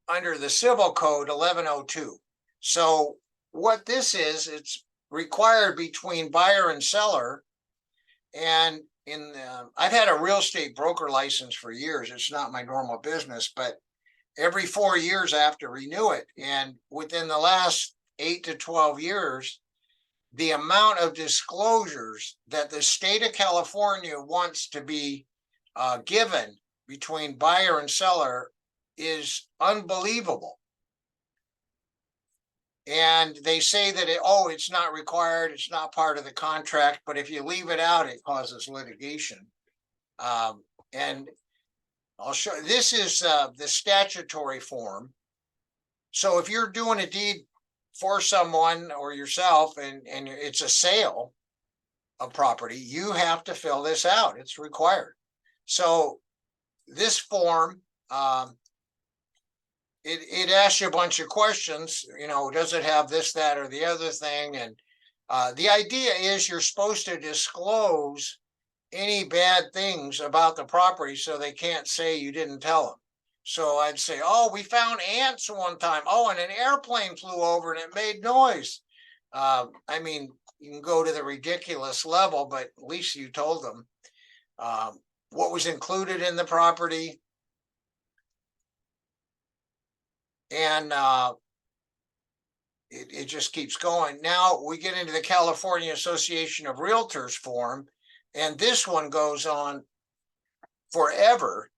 [SPEAKER 4] under the Civil Code 1102. So what this is, it's required between buyer and seller. And I've had a real estate broker license for years. It's not my normal business, but every 4 years I have to renew it. And within the last 8 to 12 years, the amount of disclosures that the state of California wants to be given between buyer and seller is unbelievable. And they say that it's not required, it's not part of the contract, but if you leave it out, it causes litigation. And I'll show, this is the statutory form. So if you're doing a deed for someone or yourself, and it's a sale of property, you have to fill this out. It's required. So this form, it asks you a bunch of questions. Does it have this, that, or the other thing? And the idea is you're supposed to disclose any bad things about the property so they can't say you didn't tell them. So I'd say, oh, we found ants one time. Oh, and an airplane flew over and it made noise. I mean, you can go to the ridiculous level, but at least you told them what was included in the property. And it just keeps going. Now we get into the California Association of Realtors form, and this one goes on forever.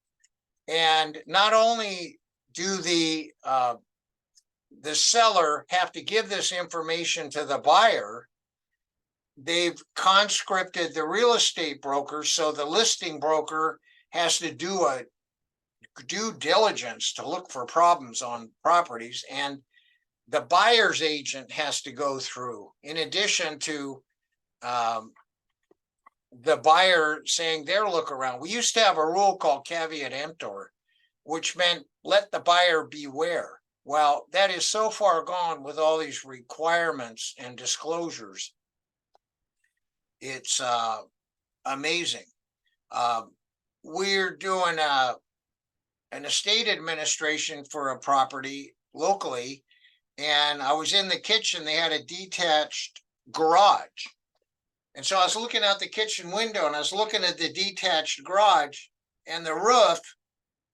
[SPEAKER 4] And not only do the seller have to give this information to the buyer, they've conscripted the real estate broker, so the listing broker has to do a due diligence to look for problems on properties, and the buyer's agent has to go through, in addition to the buyer saying their look around. We used to have a rule called caveat emptor, which meant let the buyer beware. Well, that is so far gone with all these requirements and disclosures. It's amazing. We're doing an estate administration for a property locally, and I was in the kitchen. They had a detached garage. And so I was looking out the kitchen window and I was looking at the detached garage, and the roof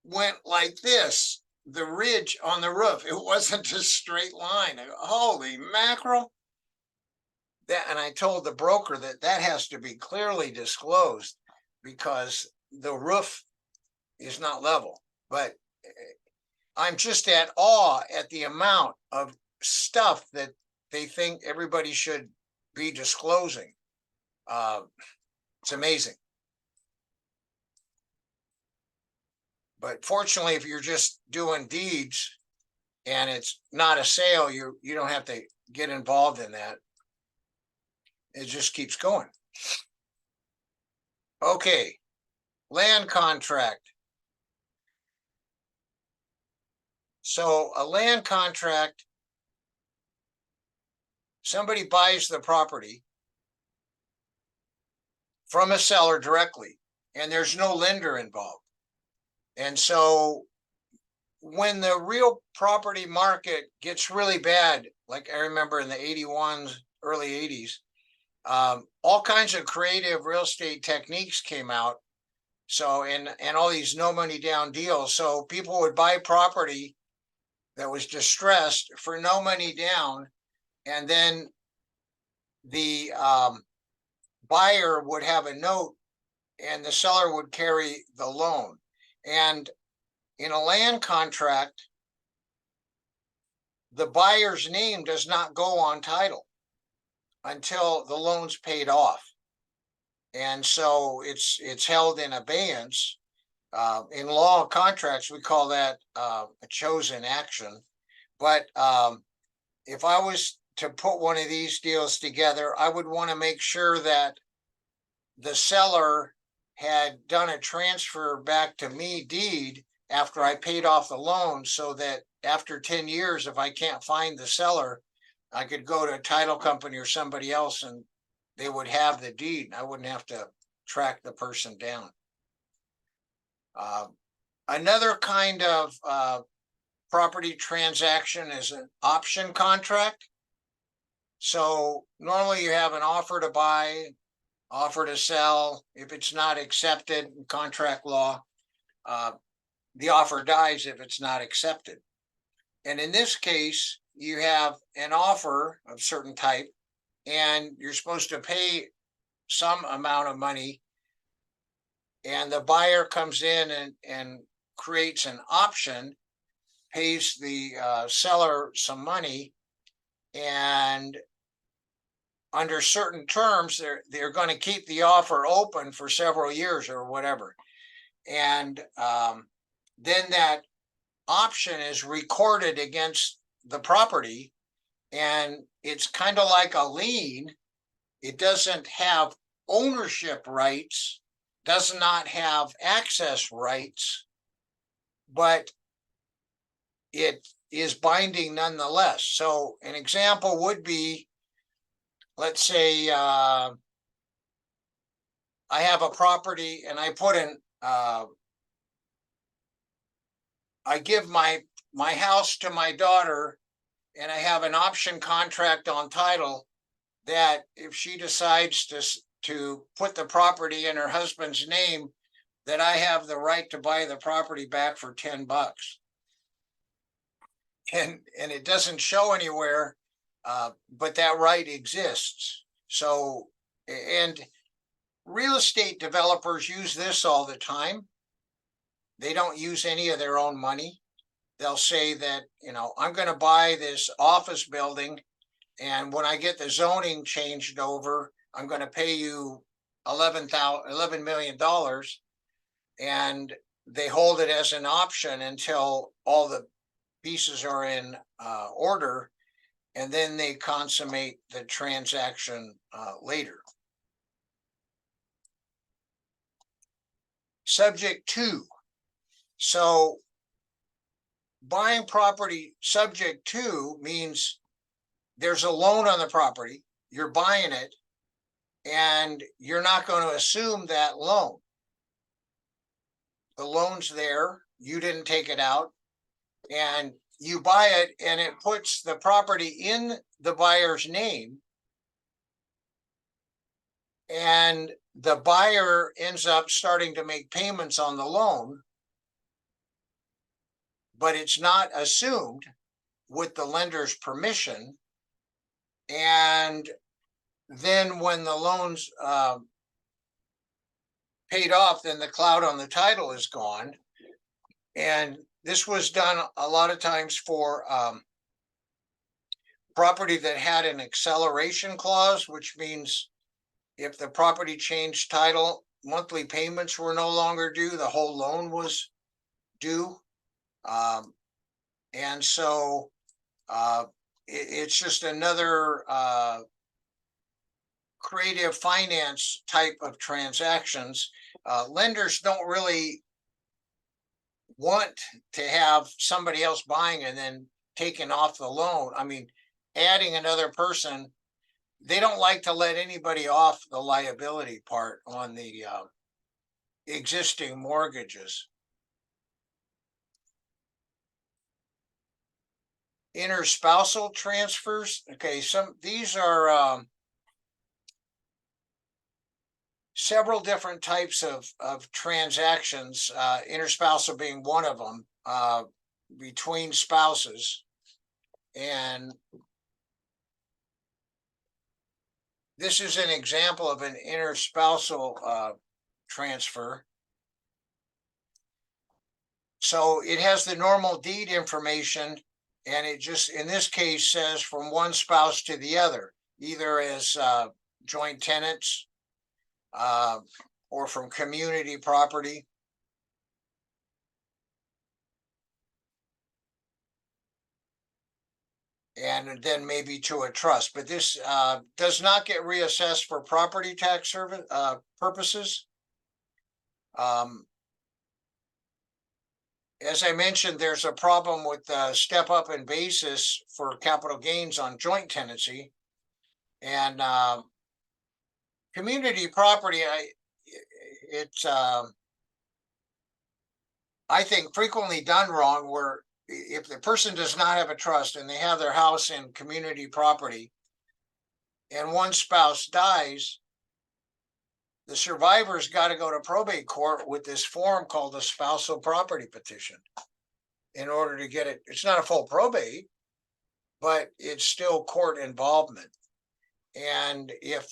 [SPEAKER 4] went like this, the ridge on the roof. It wasn't a straight line. Holy mackerel. And I told the broker that has to be clearly disclosed because the roof is not level. But I'm just at awe at the amount of stuff that they think everybody should be disclosing. It's amazing. But fortunately, if you're just doing deeds and it's not a sale, you don't have to get involved in that. It just keeps going. Okay, land contract. So a land contract, somebody buys the property from a seller directly, and there's no lender involved. And so when the real property market gets really bad, like I remember in the 81s, early 80s, all kinds of creative real estate techniques came out. So, and all these no money down deals. So people would buy property that was distressed for no money down, and then the buyer would have a note and the seller would carry the loan. And in a land contract, the buyer's name does not go on title until the loan's paid off. And so it's held in abeyance. In law of contracts, we call that a chosen action. But if I was to put one of these deals together, I would want to make sure that the seller had done a transfer back to me deed after I paid off the loan, so that after 10 years, if I can't find the seller, I could go to a title company or somebody else and they would have the deed. I wouldn't have to track the person down. Another kind of property transaction is an option contract. So normally you have an offer to buy, offer to sell. If it's not accepted in contract law, the offer dies if it's not accepted. And in this case, you have an offer of certain type, and you're supposed to pay some amount of money, and the buyer comes in and creates an option, pays the seller some money, and under certain terms, they're going to keep the offer open for several years or whatever. And then that option is recorded against the property, and it's kind of like a lien. It doesn't have ownership rights, does not have access rights, but it is binding nonetheless. So an example would be, let's say I have a property and I put in, I give my house to my daughter, and I have an option contract on title that if she decides to put the property in her husband's name, that I have the right to buy the property back for $10. And it doesn't show anywhere, but that right exists. So, and real estate developers use this all the time. They don't use any of their own money. They'll say that, you know, I'm going to buy this office building, and when I get the zoning changed over, I'm gonna pay you $11 million. And they hold it as an option until all the pieces are in order, and then they consummate the transaction later. Subject to. So buying property subject to means there's a loan on the property, you're buying it, and you're not going to assume that loan. The loan's there, you didn't take it out, and you buy it, and it puts the property in the buyer's name, and the buyer ends up starting to make payments on the loan, but it's not assumed with the lender's permission. And then when the loan's paid off, then the cloud on the title is gone. And this was done a lot of times for property that had an acceleration clause, which means if the property changed title, monthly payments were no longer due, the whole loan was due. And so it's just another creative finance type of transactions. Lenders don't really want to have somebody else buying and then taking off the loan. I mean, adding another person, they don't like to let anybody off the liability part on the existing mortgages. Interspousal transfers. Okay, these are several different types of transactions, interspousal being one of them, between spouses. And this is an example of an interspousal transfer. So it has the normal deed information, and it just, in this case, says from one spouse to the other, either as joint tenants or from community property. And then maybe to a trust, but this does not get reassessed for property tax service purposes. As I mentioned, there's a problem with step up in basis for capital gains on joint tenancy, and community property. It's I think frequently done wrong, where if the person does not have a trust and they have their house in community property and one spouse dies, the survivor's got to go to probate court with this form called a spousal property petition in order to get it. It's not a full probate, but it's still court involvement. And if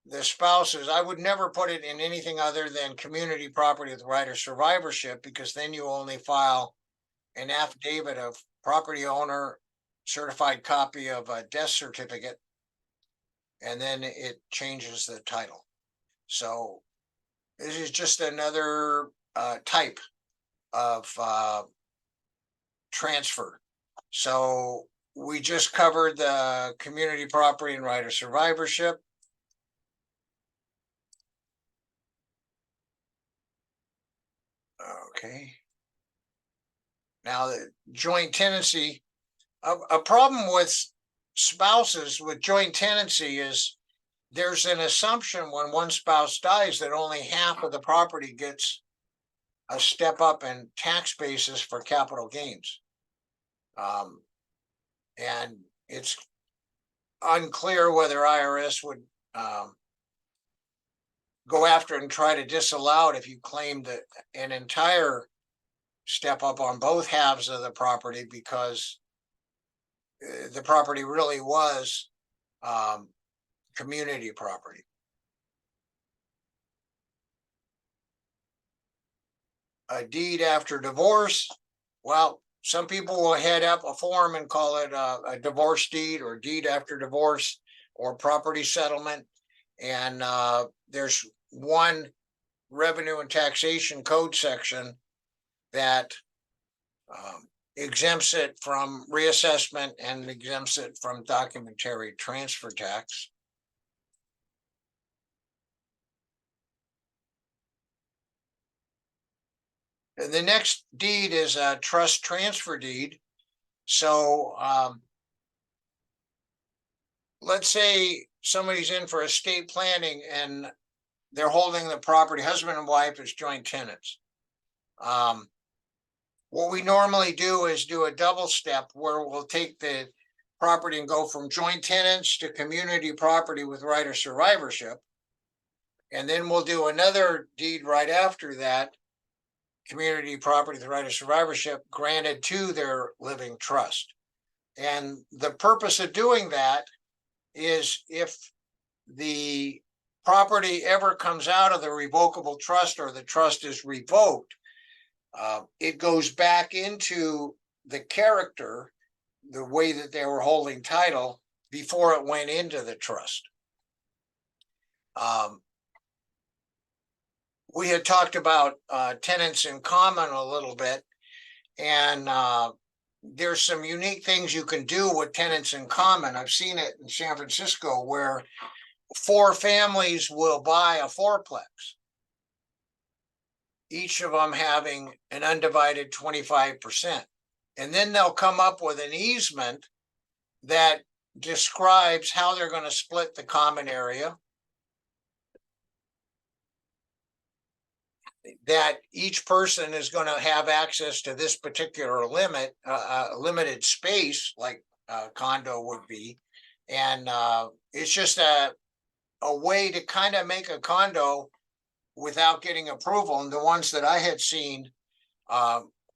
[SPEAKER 4] the spouses, I would never put it in anything other than community property with right of survivorship, because then you only file an affidavit of property owner, certified copy of a death certificate, and then it changes the title. So this is just another type of transfer. So we just covered the community property and right of survivorship. Okay. Now the joint tenancy, a problem with spouses with joint tenancy is there's an assumption when one spouse dies that only half of the property gets a step up in tax basis for capital gains. And it's unclear whether IRS would go after and try to disallow it if you claim that an entire step up on both halves of the property, because the property really was community property. A deed after divorce. Well, some people will head up a form and call it a divorce deed or deed after divorce or property settlement. And there's one revenue and taxation code section that exempts it from reassessment and exempts it from documentary transfer tax. And the next deed is a trust transfer deed. So let's say somebody's in for estate planning and they're holding the property, husband and wife as joint tenants. What we normally do is do a double step where we'll take the property and go from joint tenants to community property with right of survivorship. And then we'll do another deed right after that, community property with right of survivorship granted to their living trust. And the purpose of doing that is if the property ever comes out of the revocable trust or the trust is revoked, it goes back into the character, the way that they were holding title before it went into the trust. We had talked about tenants in common a little bit, and there's some unique things you can do with tenants in common. I've seen it in San Francisco where 4 families will buy a fourplex, each of them having an undivided 25%. And then they'll come up with an easement that describes how they're going to split the common area, that each person is going to have access to this particular limit, limited space like a condo would be. And it's just a way to kind of make a condo without getting approval. And the ones that I had seen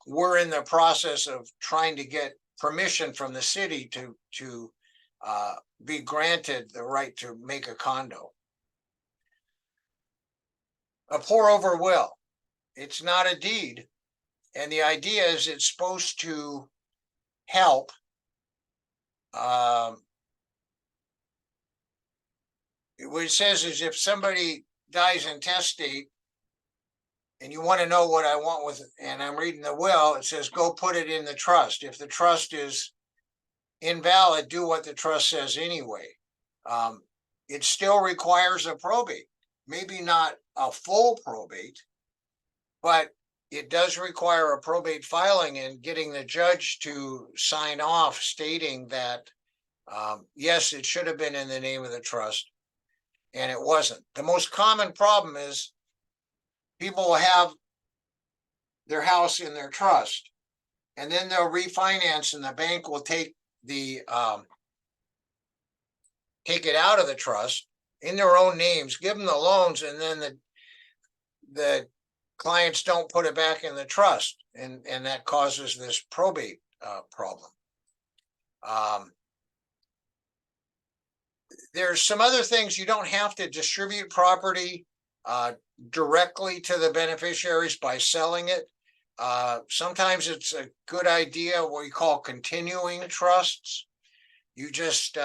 [SPEAKER 4] were in the process of trying to get permission from the city to be granted the right to make a condo. A pour over will. It's not a deed. And the idea is it's supposed to help what it says is if somebody dies intestate and you want to know what I want with it, and I'm reading the will, it says go put it in the trust. If the trust is invalid, do what the trust says anyway. It still requires a probate, maybe not a full probate, but it does require a probate filing and getting the judge to sign off stating that yes, it should have been in the name of the trust, and it wasn't. The most common problem is people will have their house in their trust, and then they'll refinance, and the bank will take the take it out of the trust in their own names, give them the loans, and then the clients don't put it back in the trust, and that causes this probate problem. There's some other things. You don't have to distribute property directly to the beneficiaries by selling it. Sometimes it's a good idea what we call continuing trusts. You just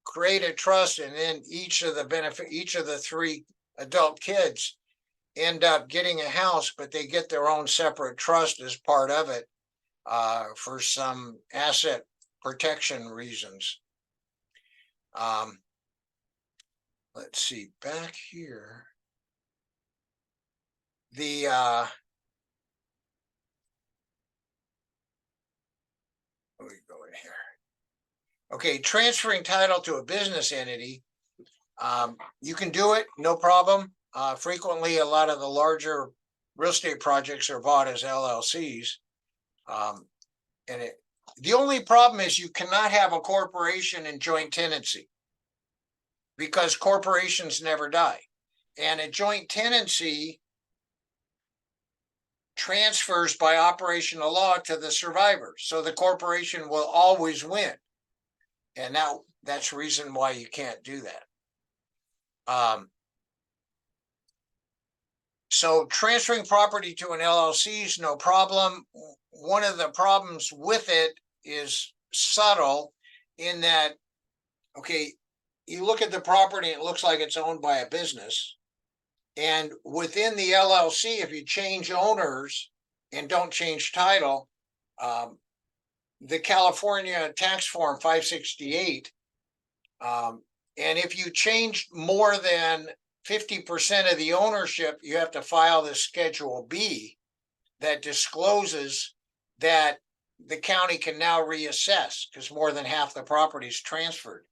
[SPEAKER 4] create a trust, and then each of the 3 adult kids end up getting a house, but they get their own separate trust as part of it for some asset protection reasons. Let's see, back here. The let me go in here. Okay, transferring title to a business entity. You can do it, no problem. Frequently, a lot of the larger real estate projects are bought as LLCs. The only problem is you cannot have a corporation in joint tenancy because corporations never die. And a joint tenancy transfers by operation of law to the survivor. So the corporation will always win. And that's the reason why you can't do that. So transferring property to an LLC is no problem. One of the problems with it is subtle in that, okay, you look at the property, it looks like it's owned by a business. And within the LLC, if you change owners and don't change title, the California tax form 568, and if you change more than 50% of the ownership, you have to file the Schedule B that discloses that the county can now reassess because more than half the property is transferred.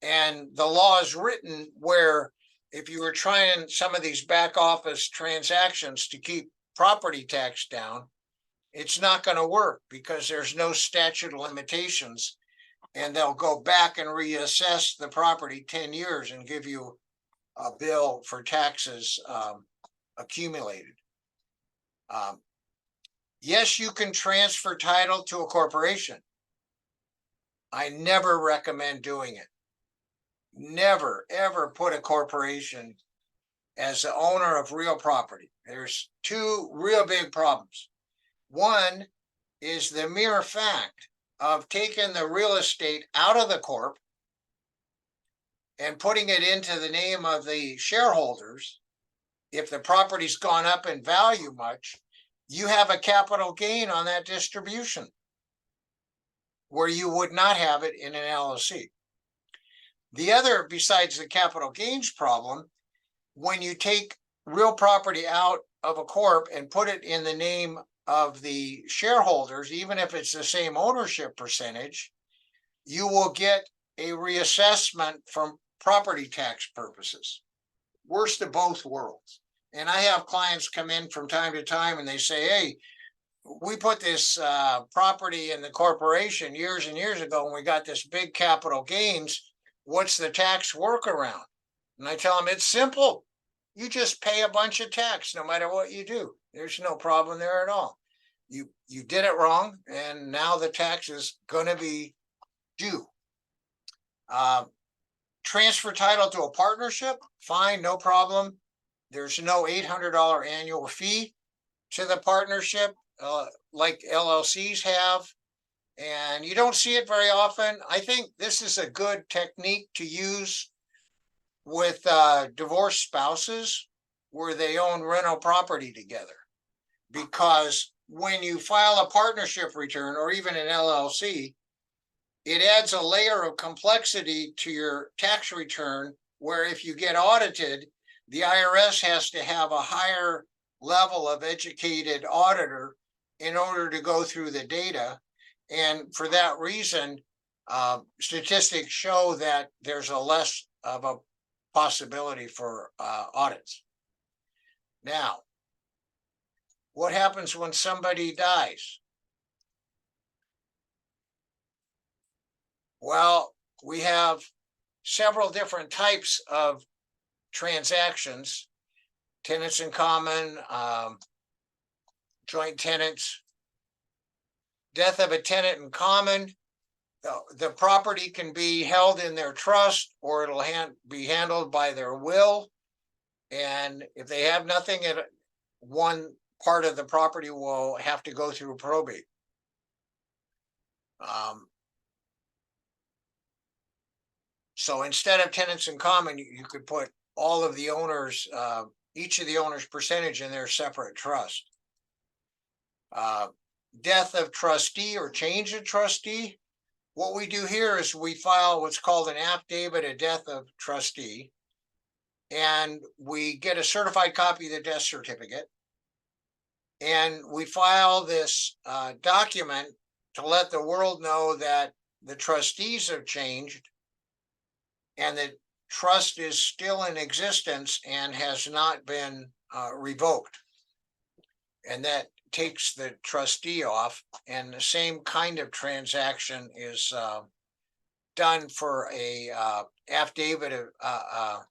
[SPEAKER 4] And the law is written where if you were trying some of these back office transactions to keep property tax down, it's not going to work because there's no statute of limitations, and they'll go back and reassess the property 10 years and give you a bill for taxes accumulated. Yes, you can transfer title to a corporation. I never recommend doing it. Never, ever put a corporation as the owner of real property. There's two real big problems. One is the mere fact of taking the real estate out of the corp and putting it into the name of the shareholders. If the property's gone up in value much, you have a capital gain on that distribution where you would not have it in an LLC. The other, besides the capital gains problem, when you take real property out of a corp and put it in the name of the shareholders, even if it's the same ownership percentage, you will get a reassessment from property tax purposes. Worst of both worlds. And I have clients come in from time to time and they say, hey, we put this property in the corporation years and years ago and we got this big capital gains. What's the tax workaround? And I tell them it's simple. You just pay a bunch of tax no matter what you do. There's no problem there at all. You did it wrong, and now the tax is going to be due. Transfer title to a partnership, fine, no problem. There's no $800 annual fee to the partnership like LLCs have, and you don't see it very often. I think this is a good technique to use with divorced spouses where they own rental property together, because when you file a partnership return or even an LLC, it adds a layer of complexity to your tax return where if you get audited, the IRS has to have a higher level of educated auditor in order to go through the data. And for that reason, statistics show that there's a less of a possibility for audits. Now, what happens when somebody dies? Well, we have several different types of transactions, tenants in common, joint tenants. Death of a tenant in common, the property can be held in their trust or it'll be handled by their will. And if they have nothing, one part of the property will have to go through probate. So instead of tenants in common, you could put all of the owners, each of the owners' percentage in their separate trust. Death of trustee or change of trustee. What we do here is we file what's called an affidavit of death of trustee, and we get a certified copy of the death certificate, and we file this document to let the world know that the trustees have changed and the trust is still in existence and has not been revoked. And that takes the trustee off, and the same kind of transaction is done for a affidavit of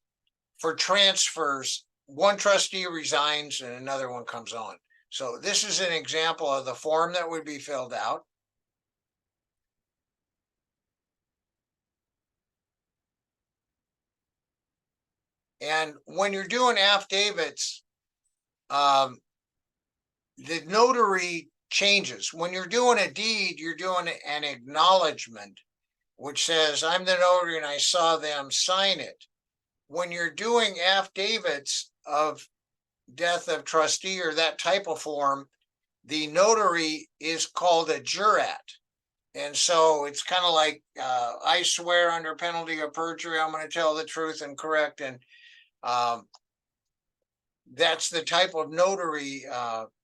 [SPEAKER 4] for transfers. One trustee resigns and another one comes on. So this is an example of the form that would be filled out. And when you're doing affidavits, the notary changes. When you're doing a deed, you're doing an acknowledgement, which says, I'm the notary and I saw them sign it. When you're doing affidavits of death of trustee or that type of form, the notary is called a jurat. And so it's kind of like, I swear under penalty of perjury, I'm going to tell the truth and correct. And that's the type of notary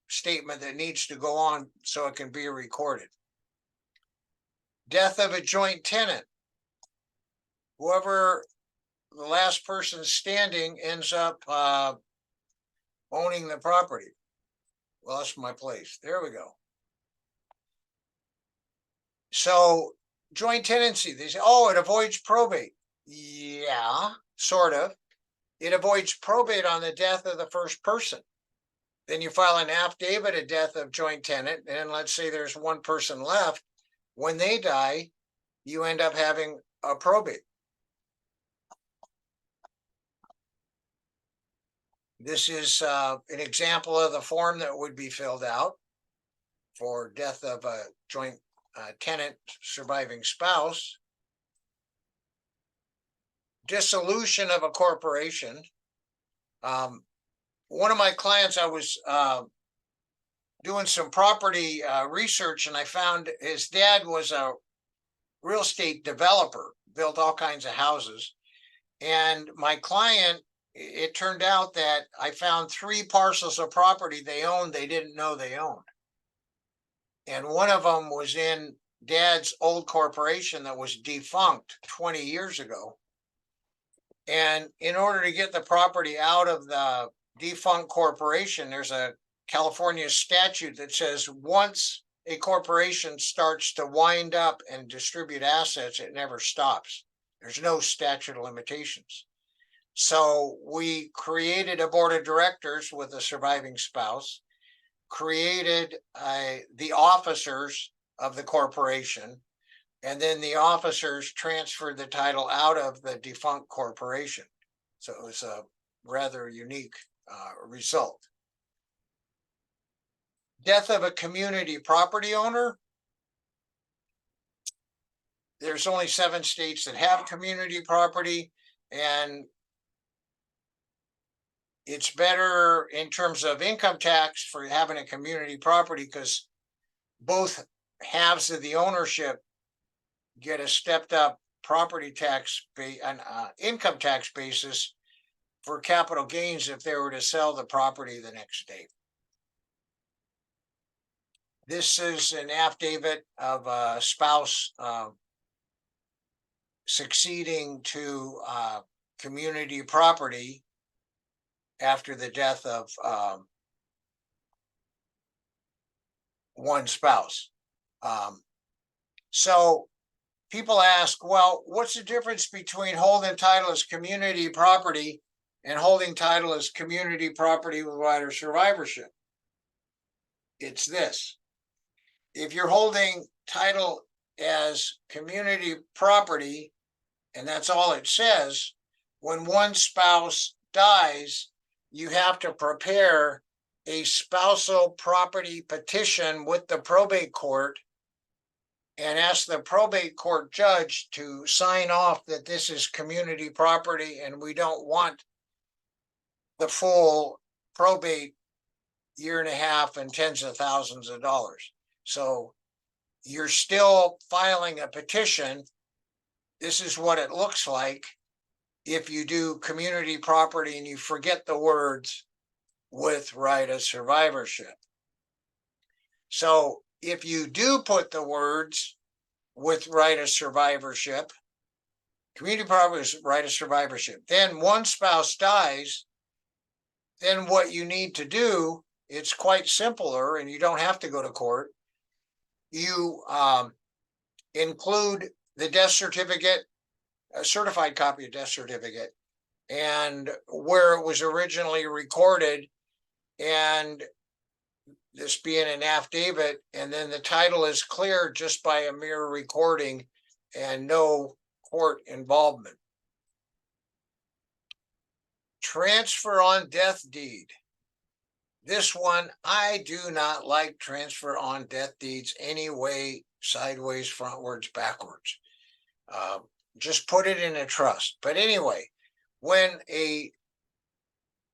[SPEAKER 4] statement that needs to go on so it can be recorded. Death of a joint tenant. Whoever the last person standing ends up owning the property. Lost my place. There we go. So joint tenancy, they say, oh, it avoids probate. Yeah, sort of. It avoids probate on the death of the first person. Then you file an affidavit of death of joint tenant, and let's say there's one person left. When they die, you end up having a probate. This is an example of the form that would be filled out for death of a joint tenant, surviving spouse. Dissolution of a corporation. One of my clients, I was doing some property research, and I found his dad was a real estate developer, built all kinds of houses. And my client, it turned out that I found 3 parcels of property they owned, they didn't know they owned. And one of them was in Dad's old corporation that was defunct 20 years ago. And in order to get the property out of the defunct corporation, there's a California statute that says once a corporation starts to wind up and distribute assets, it never stops. There's no statute of limitations. So we created a board of directors with a surviving spouse, created the officers of the corporation, and then the officers transferred the title out of the defunct corporation. So it was a rather unique result. Death of a community property owner. There's only 7 states that have community property, and it's better in terms of income tax for having a community property because both halves of the ownership get a stepped up property tax, an income tax basis for capital gains if they were to sell the property the next day. This is an affidavit of a spouse succeeding to community property after the death of one spouse. So people ask, well, what's the difference between holding title as community property and holding title as community property with wider survivorship? It's this. If you're holding title as community property, and that's all it says, when one spouse dies, you have to prepare a spousal property petition with the probate court and ask the probate court judge to sign off that this is community property and we don't want the full probate 1.5 years and tens of thousands of dollars. So you're still filing a petition. This is what it looks like if you do community property and you forget the words with right of survivorship. So if you do put the words with right of survivorship, community property is right of survivorship, then one spouse dies, then what you need to do, it's quite simpler and you don't have to go to court. You include the death certificate, a certified copy of death certificate, and where it was originally recorded, and this being an affidavit, and then the title is clear just by a mere recording and no court involvement. Transfer on death deed. This one, I do not like transfer on death deeds any way, sideways, frontwards, backwards. Just put it in a trust. But anyway, when a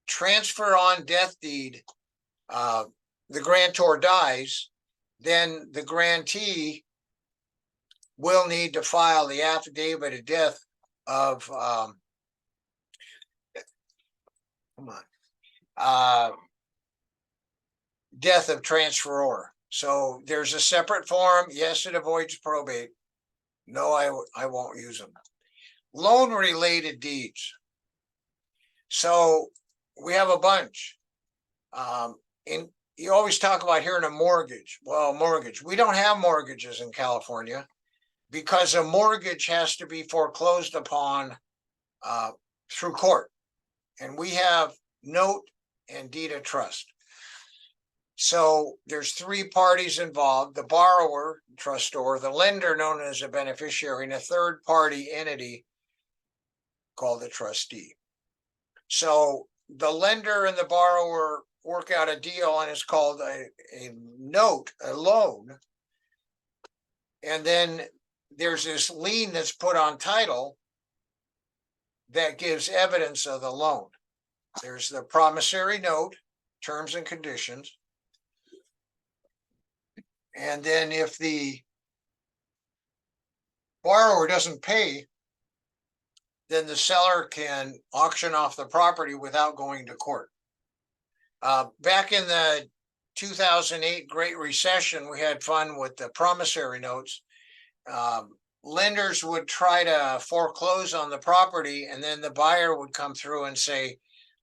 [SPEAKER 4] transfer on death deed, the grantor dies, then the grantee will need to file the affidavit of death of, death of transferor. So there's a separate form. Yes, it avoids probate. No, I won't use them. Loan related deeds. So we have a bunch. And you always talk about hearing a mortgage. Well, mortgage. We don't have mortgages in California because a mortgage has to be foreclosed upon through court. And we have note and deed of trust. So there's three parties involved: the borrower, trustor, the lender known as a beneficiary, and a third party entity called the trustee. So the lender and the borrower work out a deal, and it's called a note, a loan. And then there's this lien that's put on title that gives evidence of the loan. There's the promissory note, terms and conditions. And then if the borrower doesn't pay, then the seller can auction off the property without going to court. Back in the 2008 Great Recession, we had fun with the promissory notes. Lenders would try to foreclose on the property, and then the buyer would come through and say,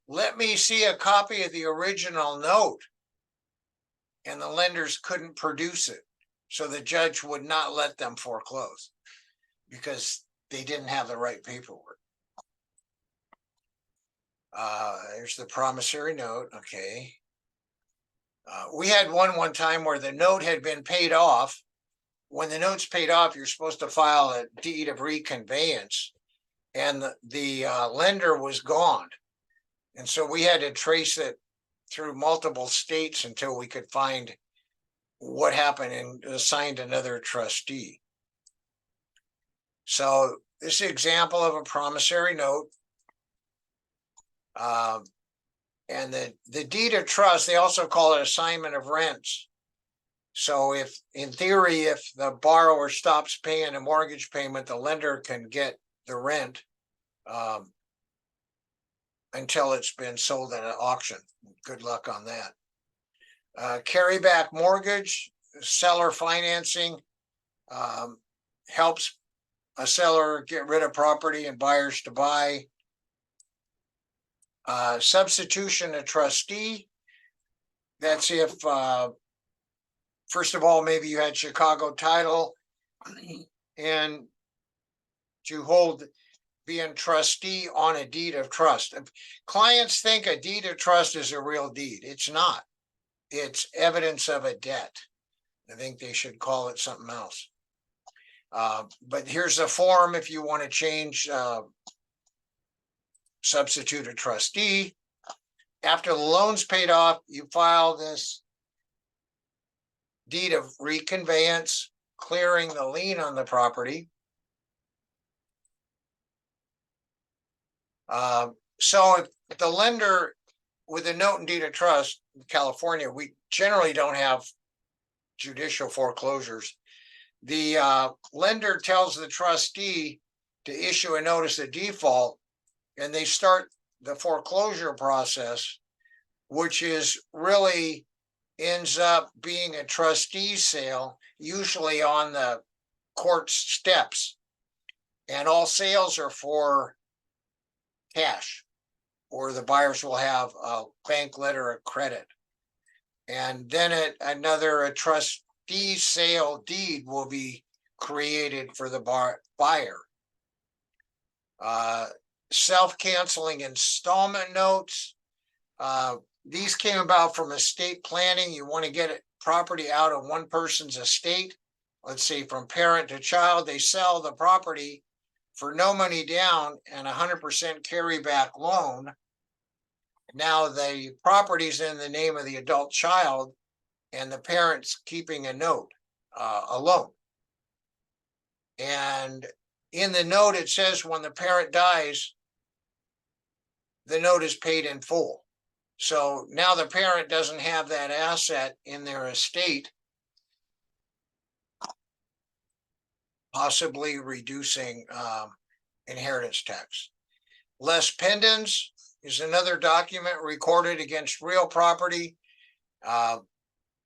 [SPEAKER 4] "Let me see a copy of the original note." And the lenders couldn't produce it. So the judge would not let them foreclose because they didn't have the right paperwork. There's the promissory note. Okay. We had one time where the note had been paid off. When the note's paid off, you're supposed to file a deed of reconveyance, and the lender was gone. And so we had to trace it through multiple states until we could find what happened and assigned another trustee. So this is an example of a promissory note. And the deed of trust, they also call it assignment of rents. So if, in theory, if the borrower stops paying a mortgage payment, the lender can get the rent until it's been sold at an auction. Good luck on that. Carryback mortgage, seller financing, helps a seller get rid of property and buyers to buy. Substitution of trustee. That's if, first of all, maybe you had Chicago title and to hold being trustee on a deed of trust. Clients think a deed of trust is a real deed. It's not. It's evidence of a debt. I think they should call it something else. But here's a form if you want to change, substitute a trustee. After the loan's paid off, you file this deed of reconveyance, clearing the lien on the property. So if the lender with a note and deed of trust in California, we generally don't have judicial foreclosures. The lender tells the trustee to issue a notice of default, and they start the foreclosure process, which is really ends up being a trustee sale, usually on the court steps. And all sales are for cash, or the buyers will have a bank letter of credit. And then a trustee sale deed will be created for the buyer. Self-canceling installment notes. These came about from estate planning. You want to get property out of one person's estate, let's say from parent to child. They sell the property for no money down and 100% carryback loan. Now the property's in the name of the adult child and the parent's keeping a note, a loan. And in the note, it says when the parent dies, the note is paid in full. So now the parent doesn't have that asset in their estate, possibly reducing inheritance tax. Les pendens is another document recorded against real property.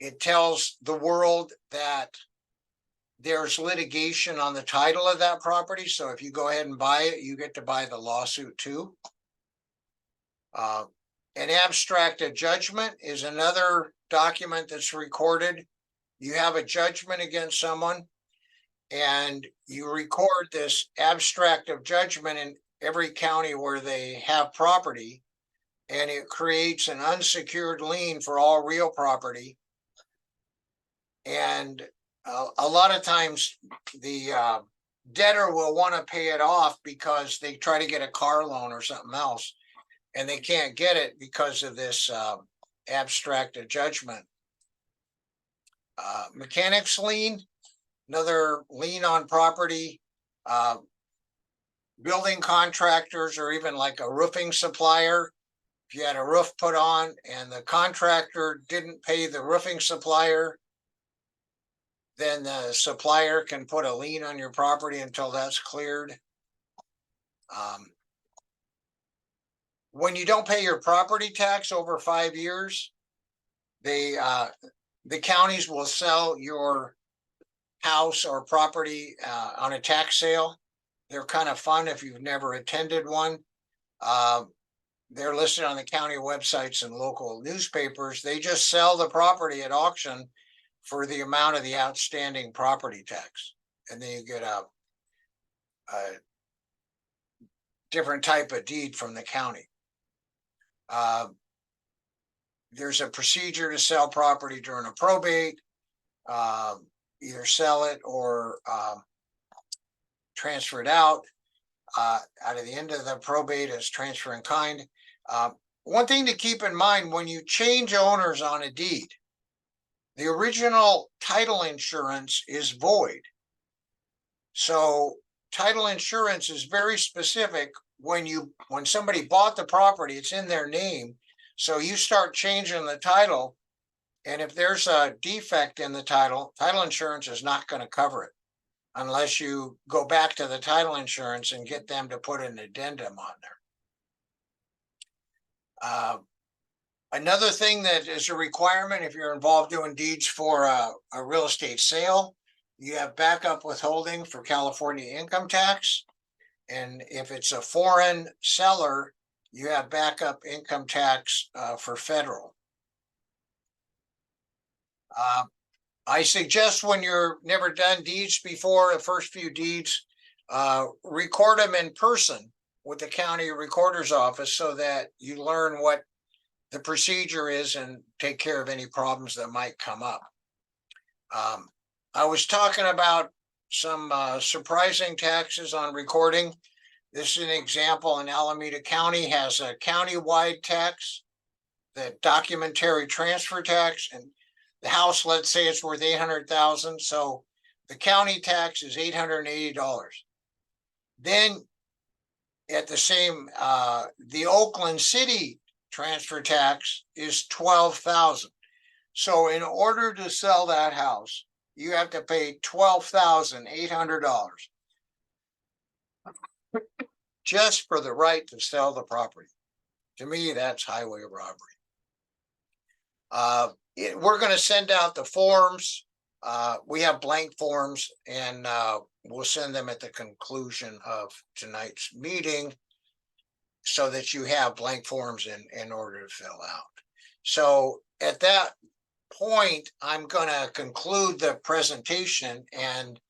[SPEAKER 4] It tells the world that there's litigation on the title of that property. So if you go ahead and buy it, you get to buy the lawsuit too. An abstract of judgment is another document that's recorded. You have a judgment against someone and you record this abstract of judgment in every county where they have property, and it creates an unsecured lien for all real property. And a lot of times the debtor will want to pay it off because they try to get a car loan or something else, and they can't get it because of this abstract of judgment. Mechanics lien, another lien on property. Building contractors, or even like a roofing supplier, if you had a roof put on and the contractor didn't pay the roofing supplier, then the supplier can put a lien on your property until that's cleared. When you don't pay your property tax over 5 years, the counties will sell your house or property on a tax sale. They're kind of fun if you've never attended one. They're listed on the county websites and local newspapers. They just sell the property at auction for the amount of the outstanding property tax. And then you get a different type of deed from the county. There's a procedure to sell property during a probate, either sell it or transfer it out of the end of the probate as transfer in kind. One thing to keep in mind when you change owners on a deed, the original title insurance is void. So title insurance is very specific. When somebody bought the property, it's in their name. So you start changing the title, and if there's a defect in the title insurance is not going to cover it unless you go back to the title insurance and get them to put an addendum on there. Another thing that is a requirement if you're involved doing deeds for a real estate sale, you have backup withholding for California income tax. And if it's a foreign seller, you have backup income tax for federal. I suggest when you're never done deeds before, the first few deeds, record them in person with the county recorder's office so that you learn what the procedure is and take care of any problems that might come up. I was talking about some surprising taxes on recording. This is an example. In Alameda County has a county-wide tax, the documentary transfer tax, and the house, let's say it's worth $800,000. So the county tax is $880. Then at the same, the Oakland City transfer tax is $12,000. So in order to sell that house, you have to pay $12,800 just for the right to sell the property. To me, that's highway robbery. We're going to send out the forms. We have blank forms, and we'll send them at the conclusion of tonight's meeting so that you have blank forms in order to fill out. So at that point, I'm going to conclude the presentation. And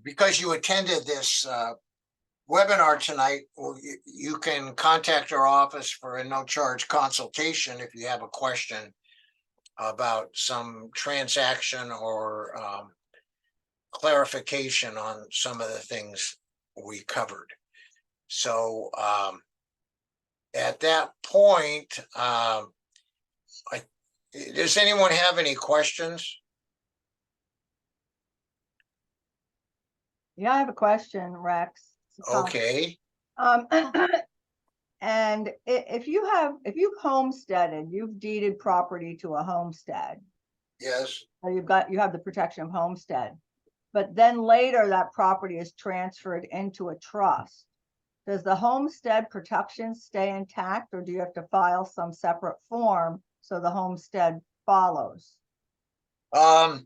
[SPEAKER 4] because you attended this webinar tonight, you can contact our office for a no-charge consultation if you have a question about some transaction or clarification on some of the things we covered. So at that point, does anyone have any questions?
[SPEAKER 1] Yeah, I have a question, Rex. It's a comment.
[SPEAKER 4] Okay,
[SPEAKER 1] Um, and if you've homesteaded, you've deeded property to a homestead,
[SPEAKER 4] yes.
[SPEAKER 1] or you have the protection of homestead, but then later that property is transferred into a trust. Does the homestead protection stay intact, or do you have to file some separate form so the homestead follows?
[SPEAKER 4] I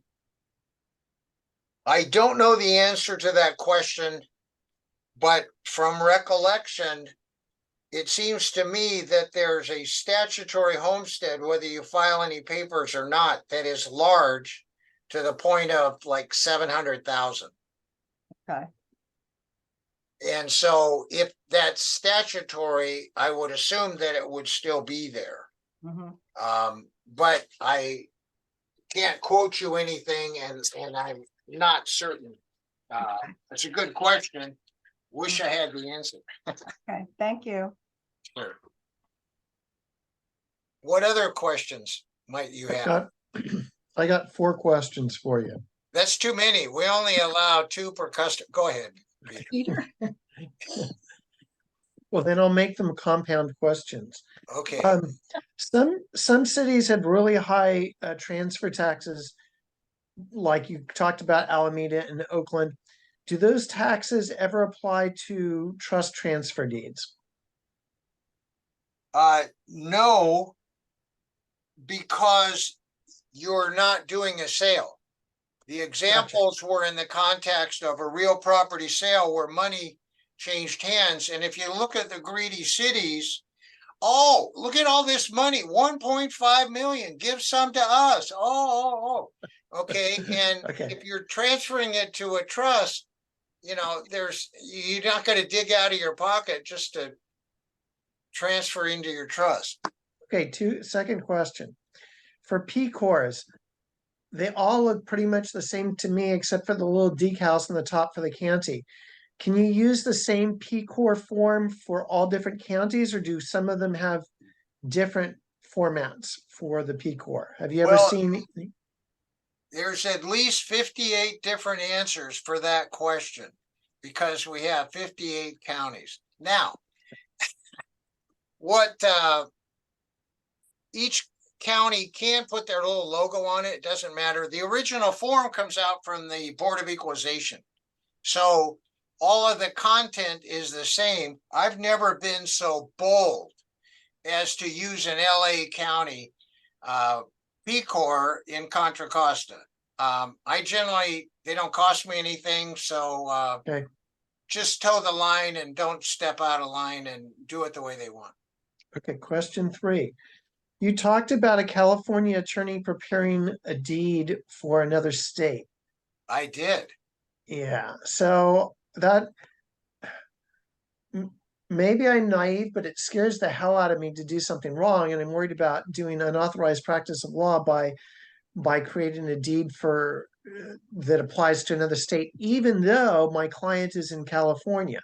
[SPEAKER 4] don't know the answer to that question, but from recollection, it seems to me that there's a statutory homestead, whether you file any papers or not, that is large to the point of like 700,000.
[SPEAKER 1] Okay.
[SPEAKER 4] And so if that's statutory, I would assume that it would still be there.
[SPEAKER 1] Mhm.
[SPEAKER 4] But I can't quote you anything and I'm not certain. It's a good question. Wish I had the answer.
[SPEAKER 1] Okay, thank you.
[SPEAKER 4] Sure. What other questions might you have?
[SPEAKER 5] I got 4 questions for you.
[SPEAKER 4] That's too many. We only allow 2 per customer. Go ahead.
[SPEAKER 2] Peter.
[SPEAKER 5] Well, then I'll make them compound questions.
[SPEAKER 4] Okay.
[SPEAKER 5] Some cities have really high transfer taxes, like you talked about Alameda and Oakland. Do those taxes ever apply to trust transfer deeds?
[SPEAKER 4] No, because you're not doing a sale. The examples were in the context of a real property sale where money changed hands. And if you look at the greedy cities, oh, look at all this money, 1.5 million, give some to us. Oh. Okay. And
[SPEAKER 5] Okay.
[SPEAKER 4] if you're transferring it to a trust, you're not going to dig out of your pocket just to transfer into your trust.
[SPEAKER 5] Okay, second question. For P-Cores, they all look pretty much the same to me, except for the little decals on the top for the county. Can you use the same P-Core form for all different counties, or do some of them have different formats for the P-Core? Have you ever
[SPEAKER 4] Well,
[SPEAKER 5] seen?
[SPEAKER 4] There's at least 58 different answers for that question because we have 58 counties. Now, what each county can put their little logo on it, it doesn't matter. The original form comes out from the Board of Equalization. So all of the content is the same. I've never been so bold as to use an LA County P-Core in Contra Costa. They don't cost me anything. So
[SPEAKER 5] Okay.
[SPEAKER 4] just toe the line and don't step out of line and do it the way they want.
[SPEAKER 5] Okay, question 3. You talked about a California attorney preparing a deed for another state.
[SPEAKER 4] I did.
[SPEAKER 5] Yeah, so that maybe I'm naive, but it scares the hell out of me to do something wrong, and I'm worried about doing unauthorized practice of law by creating a deed for that applies to another state, even though my client is in California.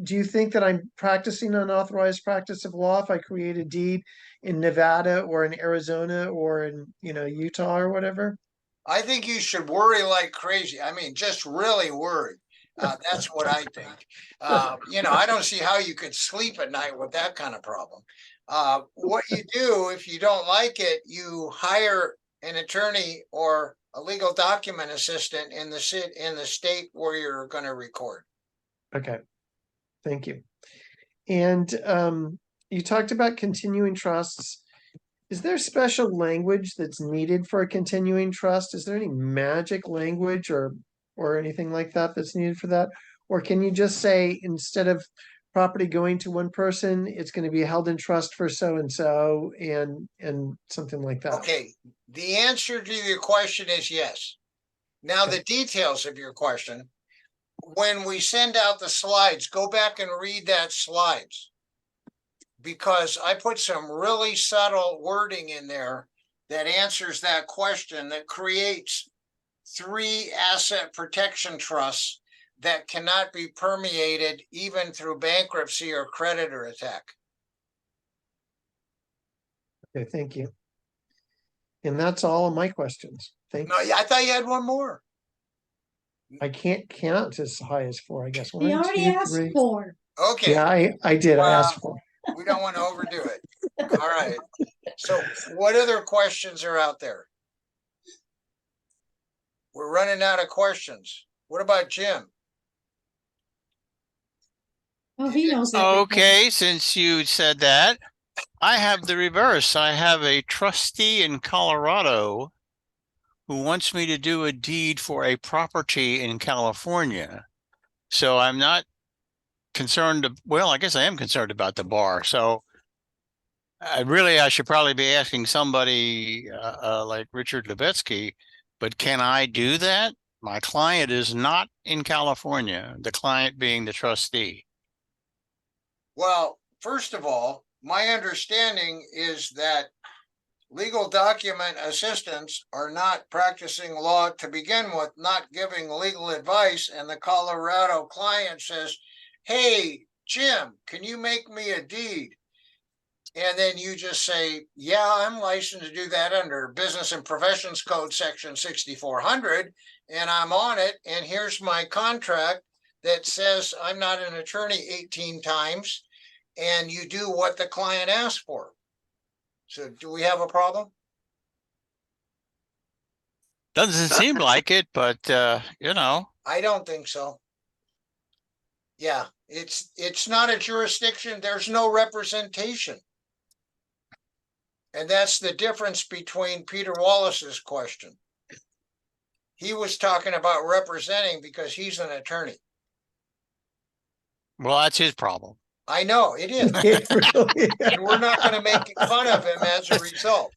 [SPEAKER 5] Do you think that I'm practicing unauthorized practice of law if I create a deed in Nevada or in Arizona or in Utah or whatever?
[SPEAKER 4] I think you should worry like crazy. I mean, just really worry. That's what I think. I don't see how you could sleep at night with that kind of problem. What you do if you don't like it, you hire an attorney or a legal document assistant in the state where you're going to record.
[SPEAKER 5] Okay, thank you. And you talked about continuing trusts. Is there special language that's needed for a continuing trust? Is there any magic language or anything like that that's needed for that? Or can you just say instead of property going to one person, it's going to be held in trust for so and so and something like that?
[SPEAKER 4] Okay, the answer to your question is yes. Now,
[SPEAKER 5] Okay.
[SPEAKER 4] the details of your question, when we send out the slides, go back and read that slides. Because I put some really subtle wording in there that answers that question, that creates 3 asset protection trusts that cannot be permeated even through bankruptcy or creditor attack.
[SPEAKER 5] Okay, thank you. And that's all of my questions. Thanks.
[SPEAKER 4] No, I thought you had one more.
[SPEAKER 5] I can't count as high as 4, I guess.
[SPEAKER 2] He
[SPEAKER 5] One,
[SPEAKER 2] already
[SPEAKER 5] two,
[SPEAKER 2] asked
[SPEAKER 5] three.
[SPEAKER 2] for.
[SPEAKER 4] Okay,
[SPEAKER 5] Yeah, I did. I asked
[SPEAKER 4] Well,
[SPEAKER 5] 4.
[SPEAKER 4] we don't want to overdo it. All right. So what other questions are out there? We're running out of questions. What about Jim?
[SPEAKER 2] Oh, he knows everything.
[SPEAKER 6] Okay, since you said that, I have the reverse. I have a trustee in Colorado who wants me to do a deed for a property in California. So I'm not concerned. Well, I guess I am concerned about the bar. So I should probably be asking somebody like Richard Levetsky, but can I do that? My client is not in California, the client being the trustee.
[SPEAKER 4] Well, first of all, my understanding is that legal document assistants are not practicing law to begin with, not giving legal advice. And the Colorado client says, hey, Jim, can you make me a deed? And then you just say, yeah, I'm licensed to do that under Business and Professions Code Section 6400, and I'm on it. And here's my contract that says I'm not an attorney 18 times, and you do what the client asked for. So do we have a problem?
[SPEAKER 6] Doesn't seem like it, but you know.
[SPEAKER 4] I don't think so. Yeah, it's not a jurisdiction. There's no representation. And that's the difference between Peter Wallace's question. He was talking about representing because he's an attorney.
[SPEAKER 6] Well, that's his problem.
[SPEAKER 4] I know it is.
[SPEAKER 5] It really
[SPEAKER 4] And we're not going to make fun of him as a result.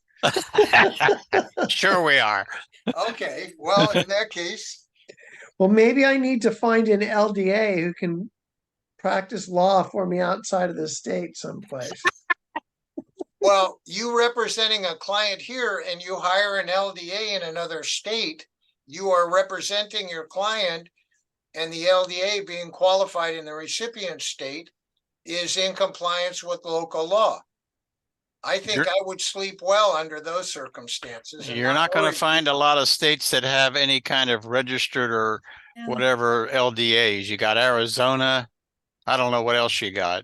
[SPEAKER 6] Sure we are.
[SPEAKER 4] Okay, well, in that case,
[SPEAKER 5] Well, maybe I need to find an LDA who can practice law for me outside of the state someplace.
[SPEAKER 4] well, you representing a client here and you hire an LDA in another state, you are representing your client, and the LDA being qualified in the recipient state is in compliance with local law. I think
[SPEAKER 6] You're-
[SPEAKER 4] I would sleep well under those circumstances. and
[SPEAKER 6] You're not going
[SPEAKER 4] worry
[SPEAKER 6] to find a
[SPEAKER 4] too
[SPEAKER 6] lot of states that have any kind of registered or
[SPEAKER 2] Yeah.
[SPEAKER 6] whatever LDAs. You got Arizona. I don't know what else you got.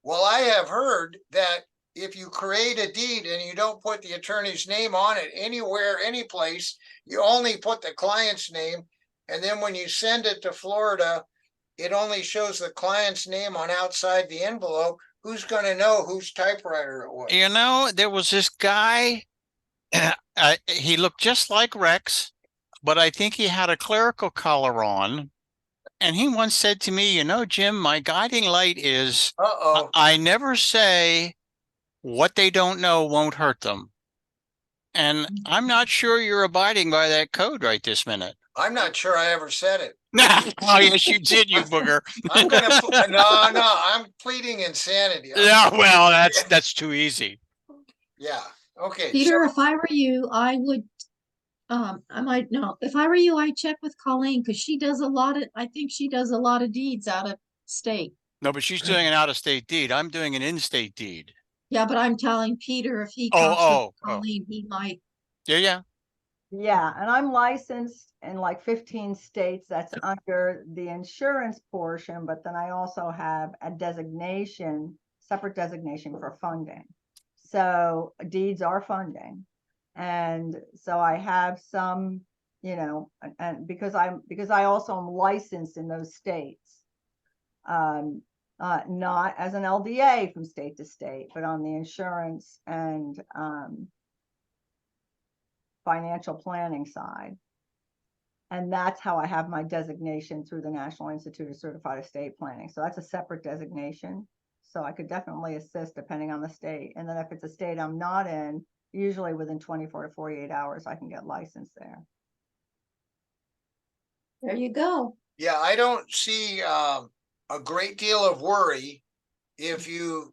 [SPEAKER 4] Well, I have heard that if you create a deed and you don't put the attorney's name on it anywhere, any place, you only put the client's name. And then when you send it to Florida, it only shows the client's name on outside the envelope. Who's going to know whose typewriter it was?
[SPEAKER 6] You know, there was this guy, he looked just like Rex, but I think he had a clerical collar on. And he once said to me, you know, Jim, my guiding light is
[SPEAKER 4] Uh-oh.
[SPEAKER 6] I never say what they don't know won't hurt them. And I'm not sure you're abiding by that code right this minute.
[SPEAKER 4] I'm not sure I ever said it.
[SPEAKER 6] Oh, yes, you did, you booger.
[SPEAKER 4] I'm going to, I'm pleading insanity.
[SPEAKER 6] Yeah, well, that's too easy.
[SPEAKER 4] Yeah. Okay.
[SPEAKER 2] Peter,
[SPEAKER 4] So,
[SPEAKER 2] if I were you, I would, I might know, if I were you, I'd check with Colleen, because I think she does a lot of deeds out of state.
[SPEAKER 6] No, but she's doing an out-of-state deed. I'm doing an in-state deed.
[SPEAKER 2] Yeah, but I'm telling Peter, if he
[SPEAKER 6] Oh,
[SPEAKER 2] talks
[SPEAKER 6] oh,
[SPEAKER 2] with
[SPEAKER 6] oh.
[SPEAKER 2] Colleen, he might.
[SPEAKER 6] Yeah.
[SPEAKER 1] Yeah, and I'm licensed in like 15 states. That's under the insurance portion, but then I also have a designation, separate designation for funding. So deeds are funding. And so I have some, you know, and because I also am licensed in those states. Not as an LDA from state to state, but on the insurance and financial planning side. And that's how I have my designation through the National Institute of Certified Estate Planning. So that's a separate designation. So I could definitely assist depending on the state. And then if it's a state I'm not in, usually within 24 to 48 hours, I can get licensed there.
[SPEAKER 2] There you go.
[SPEAKER 4] yeah, I don't see a great deal of worry if you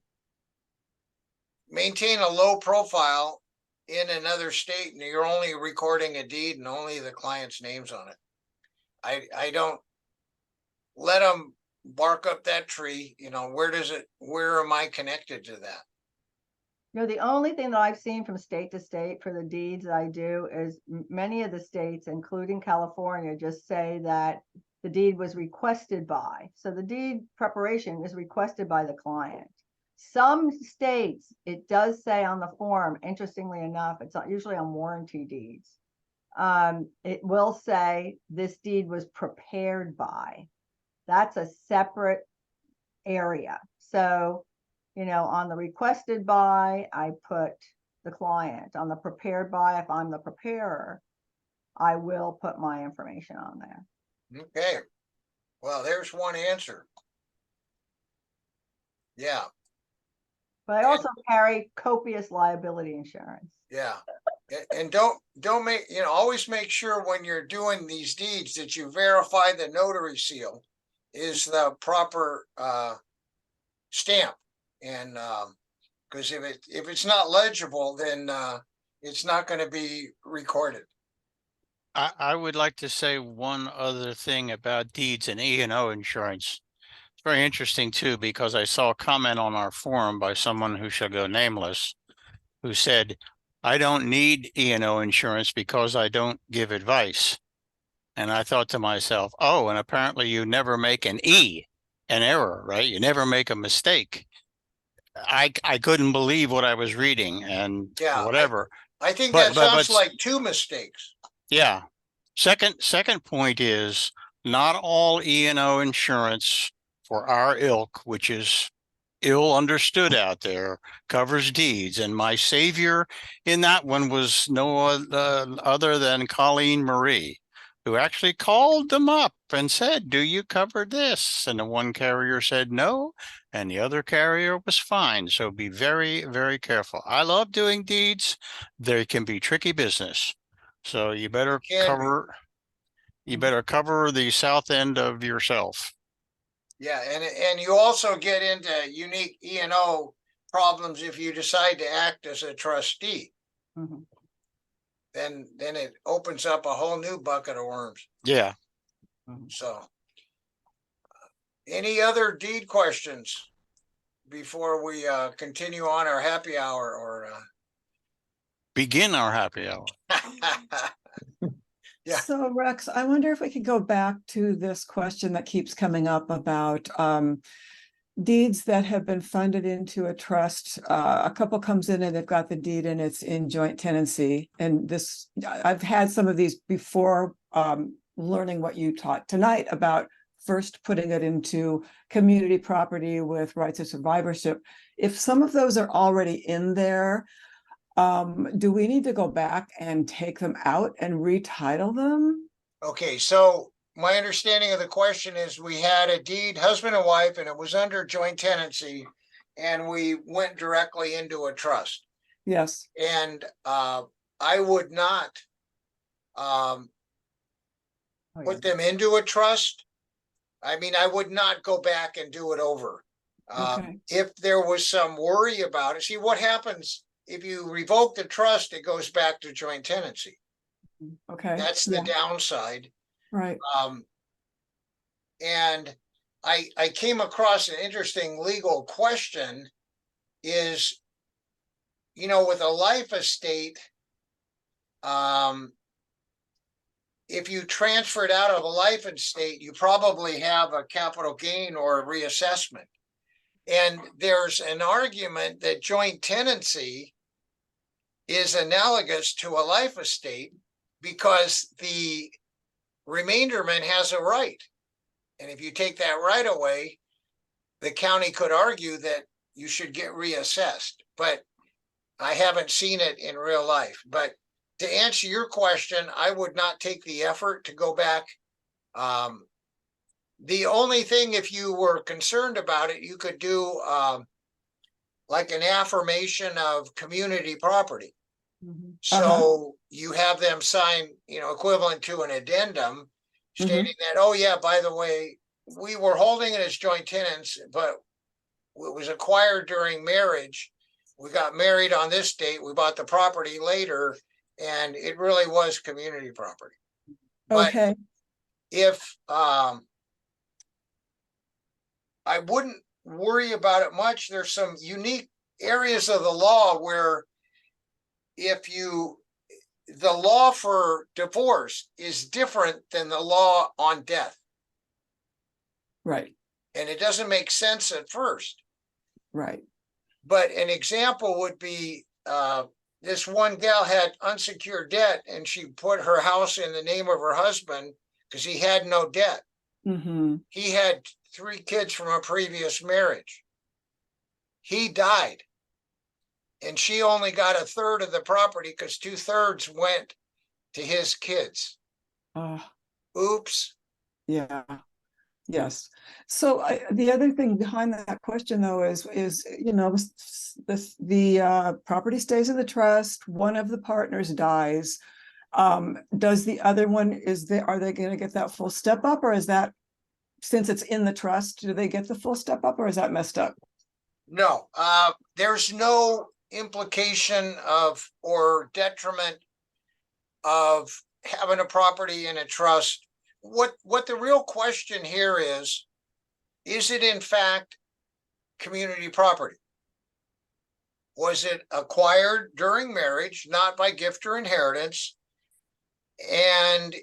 [SPEAKER 4] maintain a low profile in another state and you're only recording a deed and only the client's name's on it. I don't let them bark up that tree. You know, where am I connected to that?
[SPEAKER 1] You know, the only thing that I've seen from state to state for the deeds that I do is many of the states, including California, just say that the deed was requested by. So the deed preparation is requested by the client. Some states, it does say on the form, interestingly enough, it's not usually on warranty deeds. It will say this deed was prepared by. That's a separate area. So, you know, on the requested by, I put the client. On the prepared by, if I'm the preparer, I will put my information on there.
[SPEAKER 4] Okay. Well, there's one answer. Yeah,
[SPEAKER 1] But I also carry copious liability insurance.
[SPEAKER 4] yeah. And don't make, always make sure when you're doing these deeds that you verify the notary seal is the proper stamp. And because if it's not legible, then it's not going to be recorded.
[SPEAKER 6] I would like to say one other thing about deeds and E&O insurance. It's very interesting too, because I saw a comment on our forum by someone who shall go nameless, who said, I don't need E&O insurance because I don't give advice. And I thought to myself, oh, and apparently you never make an error, right? You never make a mistake. I couldn't believe what I was reading and
[SPEAKER 4] Yeah,
[SPEAKER 6] whatever.
[SPEAKER 4] I think
[SPEAKER 6] But-
[SPEAKER 4] that sounds
[SPEAKER 6] but-
[SPEAKER 4] like two mistakes.
[SPEAKER 6] Yeah. Second point is not all E&O insurance for our ilk, which is ill understood out there, covers deeds. And my savior in that one was no other than Colleen Marie, who actually called them up and said, do you cover this? And the one carrier said no, and the other carrier was fine. So be very, very careful. I love doing deeds. They can be tricky business. So you better
[SPEAKER 4] Can be.
[SPEAKER 6] cover the south end of yourself.
[SPEAKER 4] Yeah, and you also get into unique E&O problems if you decide to act as a trustee.
[SPEAKER 1] Mhm.
[SPEAKER 4] Then it opens up a whole new bucket of worms.
[SPEAKER 6] Yeah.
[SPEAKER 4] So, any other deed questions before we continue on our happy hour or?
[SPEAKER 6] Begin our happy hour.
[SPEAKER 4] Yeah.
[SPEAKER 7] So Rex, I wonder if we could go back to this question that keeps coming up about deeds that have been funded into a trust. A couple comes in and they've got the deed and it's in joint tenancy. And this, I've had some of these before, learning what you taught tonight about first putting it into community property with rights of survivorship. If some of those are already in there, do we need to go back and take them out and retitle them?
[SPEAKER 4] Okay, so my understanding of the question is we had a deed, husband and wife, and it was under joint tenancy, and we went directly into a trust.
[SPEAKER 7] Yes.
[SPEAKER 4] And I would not
[SPEAKER 1] Oh, yeah.
[SPEAKER 4] put them into a trust. I mean, I would not go back and do it over.
[SPEAKER 7] Okay.
[SPEAKER 4] If there was some worry about it, see what happens if you revoke the trust, it goes back to joint tenancy.
[SPEAKER 7] Okay.
[SPEAKER 4] That's the
[SPEAKER 7] Yeah.
[SPEAKER 4] downside.
[SPEAKER 7] Right.
[SPEAKER 4] And I came across an interesting legal question is, with a life estate, if you transfer it out of a life estate, you probably have a capital gain or a reassessment. And there's an argument that joint tenancy is analogous to a life estate because the remainderman has a right. And if you take that right away, the county could argue that you should get reassessed. But I haven't seen it in real life. But to answer your question, I would not take the effort to go back. The only thing, if you were concerned about it, you could do like an affirmation of community property.
[SPEAKER 1] Mhm.
[SPEAKER 4] So you have them sign, equivalent to an addendum stating that, oh yeah, by the way, we were holding it as joint tenants, but it was acquired during marriage. We got married on this date. We bought the property later, and it really was community property. But
[SPEAKER 7] Okay.
[SPEAKER 4] if I wouldn't worry about it much, there's some unique areas of the law where the law for divorce is different than the law on death.
[SPEAKER 7] Right,
[SPEAKER 4] And it doesn't make sense at first.
[SPEAKER 7] right.
[SPEAKER 4] But an example would be, this one gal had unsecured debt and she put her house in the name of her husband because he had no debt.
[SPEAKER 7] Mm-hmm.
[SPEAKER 4] He had 3 kids from a previous marriage. He died. And she only got 1/3 of the property because 2/3 went to his kids. Oops.
[SPEAKER 7] Yeah. Yes. So the other thing behind that question though is, you know, the property stays in the trust, one of the partners dies. Does the other one, are they gonna get that full step up, or is that, since it's in the trust, do they get the full step up, or is that messed up?
[SPEAKER 4] No, there's no implication of or detriment of having a property in a trust. What the real question here is it in fact community property? Was it acquired during marriage, not by gift or inheritance? And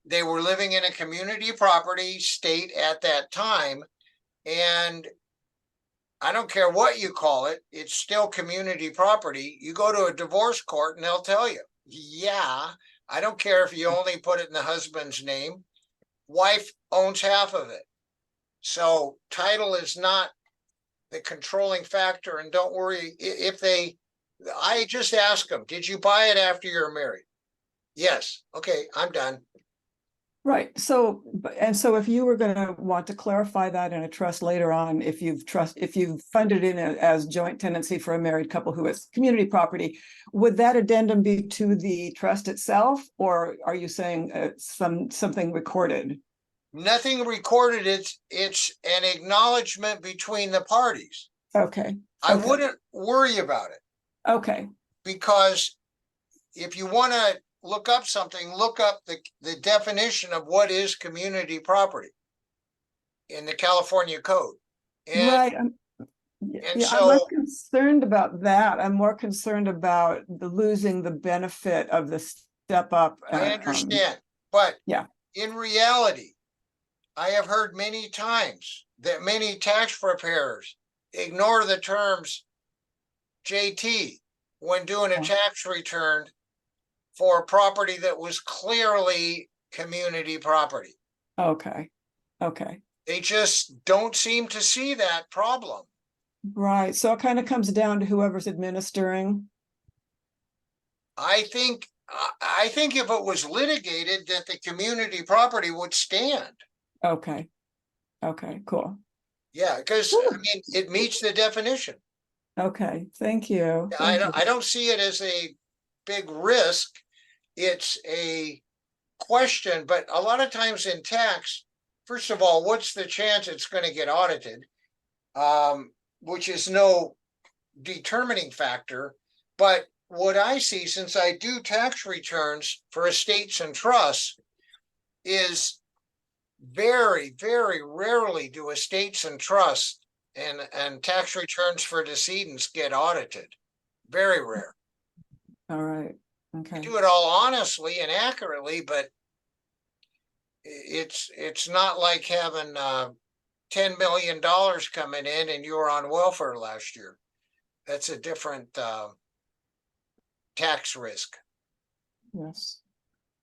[SPEAKER 4] they were living in a community property state at that time. And I don't care what you call it, it's still community property. You go to a divorce court and they'll tell you, yeah, I don't care if you only put it in the husband's name. Wife owns half of it. So title is not the controlling factor. And don't worry if I just ask them, did you buy it after you're married? Yes. Okay, I'm done.
[SPEAKER 7] Right. So, so if you were going to want to clarify that in a trust later on, if you've funded in as joint tenancy for a married couple who has community property, would that addendum be to the trust itself, or are you saying something recorded?
[SPEAKER 4] Nothing recorded. It's an acknowledgement between the parties.
[SPEAKER 7] Okay.
[SPEAKER 4] I wouldn't worry about it.
[SPEAKER 7] Okay.
[SPEAKER 4] Because if you want to look up something, look up the definition of what is community property in the California code. And,
[SPEAKER 7] right.
[SPEAKER 4] and
[SPEAKER 7] I'm less
[SPEAKER 4] so
[SPEAKER 7] concerned about that. I'm more concerned about losing the benefit of the step up.
[SPEAKER 4] I understand, but
[SPEAKER 7] yeah,
[SPEAKER 4] in reality, I have heard many times that many tax preparers ignore the terms JT when doing a tax return for property that was clearly community property.
[SPEAKER 7] Okay. Okay.
[SPEAKER 4] They just don't seem to see that problem.
[SPEAKER 7] Right. So it kind of comes down to whoever's administering.
[SPEAKER 4] I think if it was litigated that the community property would stand.
[SPEAKER 7] Okay. Okay, cool.
[SPEAKER 4] Yeah, because I mean, it meets the definition.
[SPEAKER 7] Okay, thank you.
[SPEAKER 4] I don't see it as a big risk. It's a question, but a lot of times in tax, first of all, what's the chance it's going to get audited? Which is no determining factor. But what I see, since I do tax returns for estates and trusts, is very, very rarely do estates and trusts and tax returns for decedents get audited. Very rare.
[SPEAKER 7] All right. Okay.
[SPEAKER 4] Do it all honestly and accurately, but it's not like having $10 million coming in and you were on welfare last year. That's a different tax risk.
[SPEAKER 7] Yes.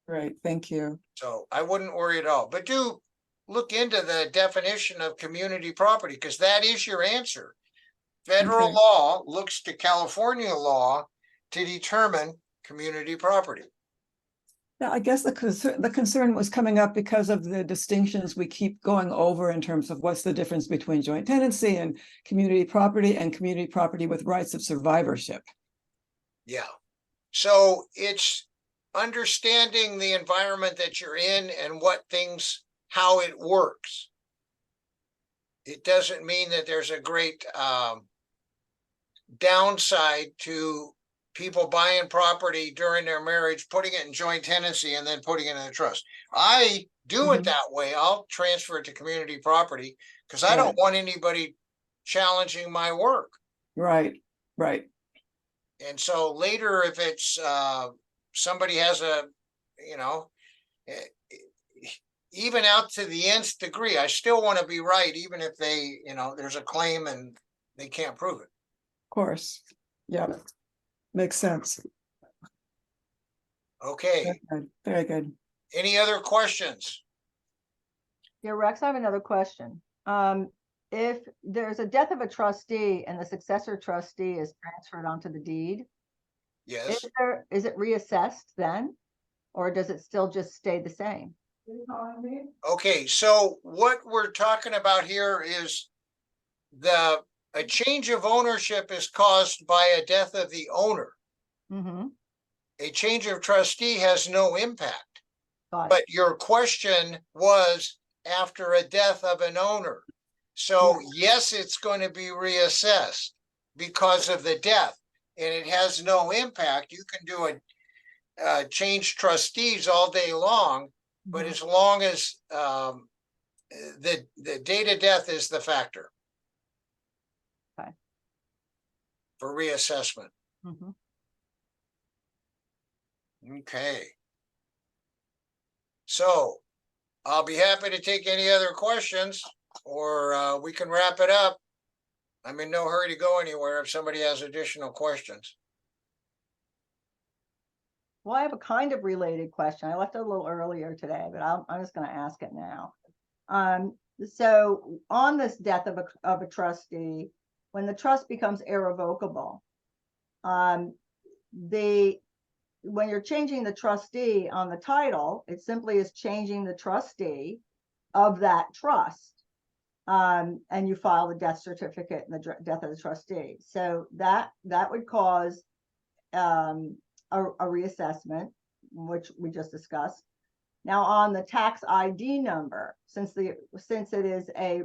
[SPEAKER 7] Great. Thank you.
[SPEAKER 4] So I wouldn't worry at all, but do look into the definition of community property, because that is your answer. Federal
[SPEAKER 7] Okay.
[SPEAKER 4] law looks to California law to determine community property.
[SPEAKER 7] Yeah, I guess the concern was coming up because of the distinctions we keep going over in terms of what's the difference between joint tenancy and community property with rights of survivorship.
[SPEAKER 4] Yeah. So it's understanding the environment that you're in and how it works. It doesn't mean that there's a great downside to people buying property during their marriage, putting it in joint tenancy, and then putting it in a trust. I do it that way. I'll transfer it to community property because I don't want anybody challenging my work.
[SPEAKER 7] Right. Right.
[SPEAKER 4] And so later, if it's, somebody has a, you know, eh, even out to the nth degree, I still want to be right, even if they, you know, there's a claim and they can't prove it.
[SPEAKER 7] Of course. Yeah. Makes sense.
[SPEAKER 4] Okay,
[SPEAKER 7] Very good. Very good.
[SPEAKER 4] any other questions?
[SPEAKER 1] Yeah, Rex, I have another question. If there's a death of a trustee and the successor trustee is transferred onto the deed,
[SPEAKER 4] Yes,
[SPEAKER 1] is it reassessed then? Or does it still just stay the same?
[SPEAKER 4] okay, so what we're talking about here is a change of ownership is caused by a death of the owner.
[SPEAKER 1] Mm-hmm.
[SPEAKER 4] A change of trustee has no impact.
[SPEAKER 1] Got it.
[SPEAKER 4] But your question was after a death of an owner. So yes, it's going to be reassessed because of the death, and it has no impact. You can do a change trustees all day long, but
[SPEAKER 1] Mhm.
[SPEAKER 4] as long as the date of death is the factor.
[SPEAKER 1] Okay.
[SPEAKER 4] For reassessment.
[SPEAKER 1] Mhm.
[SPEAKER 4] Okay. So I'll be happy to take any other questions, or we can wrap it up. I'm in no hurry to go anywhere if somebody has additional questions.
[SPEAKER 1] Well, I have a kind of related question. I left it a little earlier today, but I'm just going to ask it now. So on this death of a trustee, when the trust becomes irrevocable, when you're changing the trustee on the title, it simply is changing the trustee of that trust. And you file the death certificate and the death of the trustee. So that would cause a reassessment, which we just discussed. Now on the tax ID number, since it is a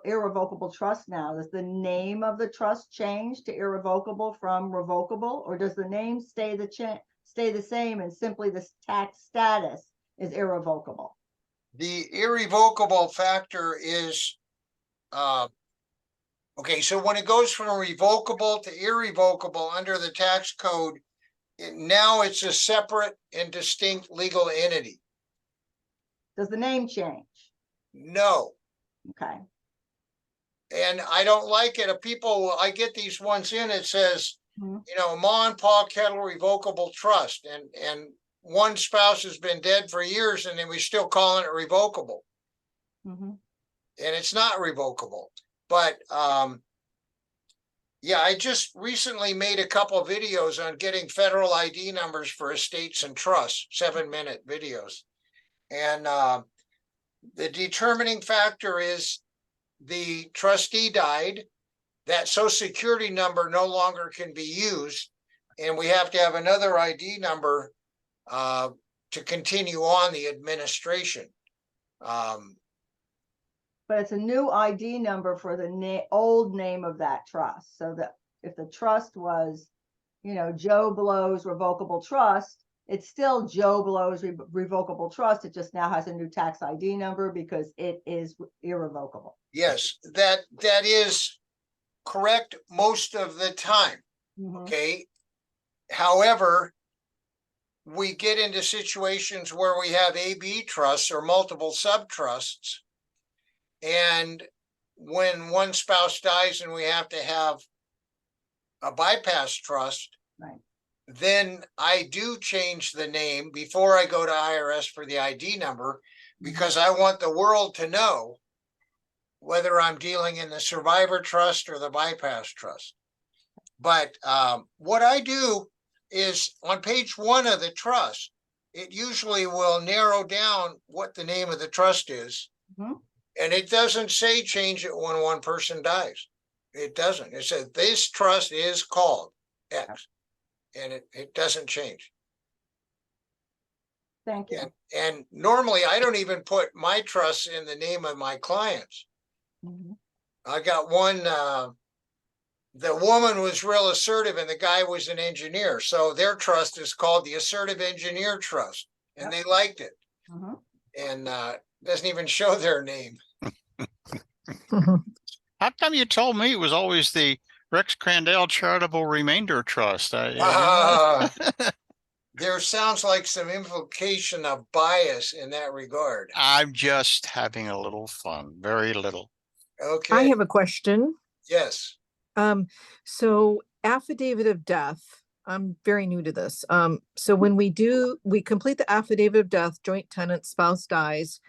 [SPEAKER 1] irrevocable trust now, does the name of the trust change to irrevocable from revocable, or does the name stay the same and simply the tax status is irrevocable?
[SPEAKER 4] The irrevocable factor is, okay, so when it goes from revocable to irrevocable under the tax code, now it's a separate and distinct legal entity.
[SPEAKER 1] Does the name change?
[SPEAKER 4] No.
[SPEAKER 1] Okay.
[SPEAKER 4] And I don't like it. I get these ones in, it says,
[SPEAKER 1] Mhm.
[SPEAKER 4] you know, Ma and Pa Kettle Revocable Trust, and one spouse has been dead for years and then we still calling it revocable.
[SPEAKER 1] Mhm.
[SPEAKER 4] And it's not revocable. But yeah, I just recently made a couple videos on getting federal ID numbers for estates and trusts, 7-minute videos. And the determining factor is the trustee died, that social security number no longer can be used, and we have to have another ID number to continue on the administration.
[SPEAKER 1] But it's a new ID number for the old name of that trust. So that if the trust was, you know, Joe Blow's Revocable Trust, it's still Joe Blow's Revocable Trust. It just now has a new tax ID number because it is irrevocable.
[SPEAKER 4] Yes, that is correct most of the time.
[SPEAKER 1] Mhm.
[SPEAKER 4] Okay. However, we get into situations where we have AB trusts or multiple sub-trusts. And when one spouse dies and we have to have a bypass trust,
[SPEAKER 1] Right.
[SPEAKER 4] then I do change the name before I go to IRS for the ID number, because I want the world to know whether I'm dealing in the survivor trust or the bypass trust. But what I do is on page 1 of the trust, it usually will narrow down what the name of the trust is.
[SPEAKER 1] Mhm.
[SPEAKER 4] And it doesn't say change it when one person dies. It doesn't. It says this trust is called X, and it doesn't change.
[SPEAKER 1] Thank you.
[SPEAKER 4] And normally I don't even put my trust in the name of my clients.
[SPEAKER 1] Mhm.
[SPEAKER 4] I got one, the woman was real assertive and the guy was an engineer. So their trust is called the Assertive Engineer Trust, and they liked it.
[SPEAKER 1] Mhm.
[SPEAKER 4] And doesn't even show their name.
[SPEAKER 6] How come you told me it was always the Rex Crandell Charitable Remainder Trust.
[SPEAKER 4] There sounds like some implication of bias in that regard.
[SPEAKER 6] I'm just having a little fun, very little.
[SPEAKER 8] I
[SPEAKER 4] Okay,
[SPEAKER 8] have a question.
[SPEAKER 4] yes,
[SPEAKER 8] So affidavit of death, I'm very new to this. So when we complete the affidavit of death, joint tenant, spouse dies,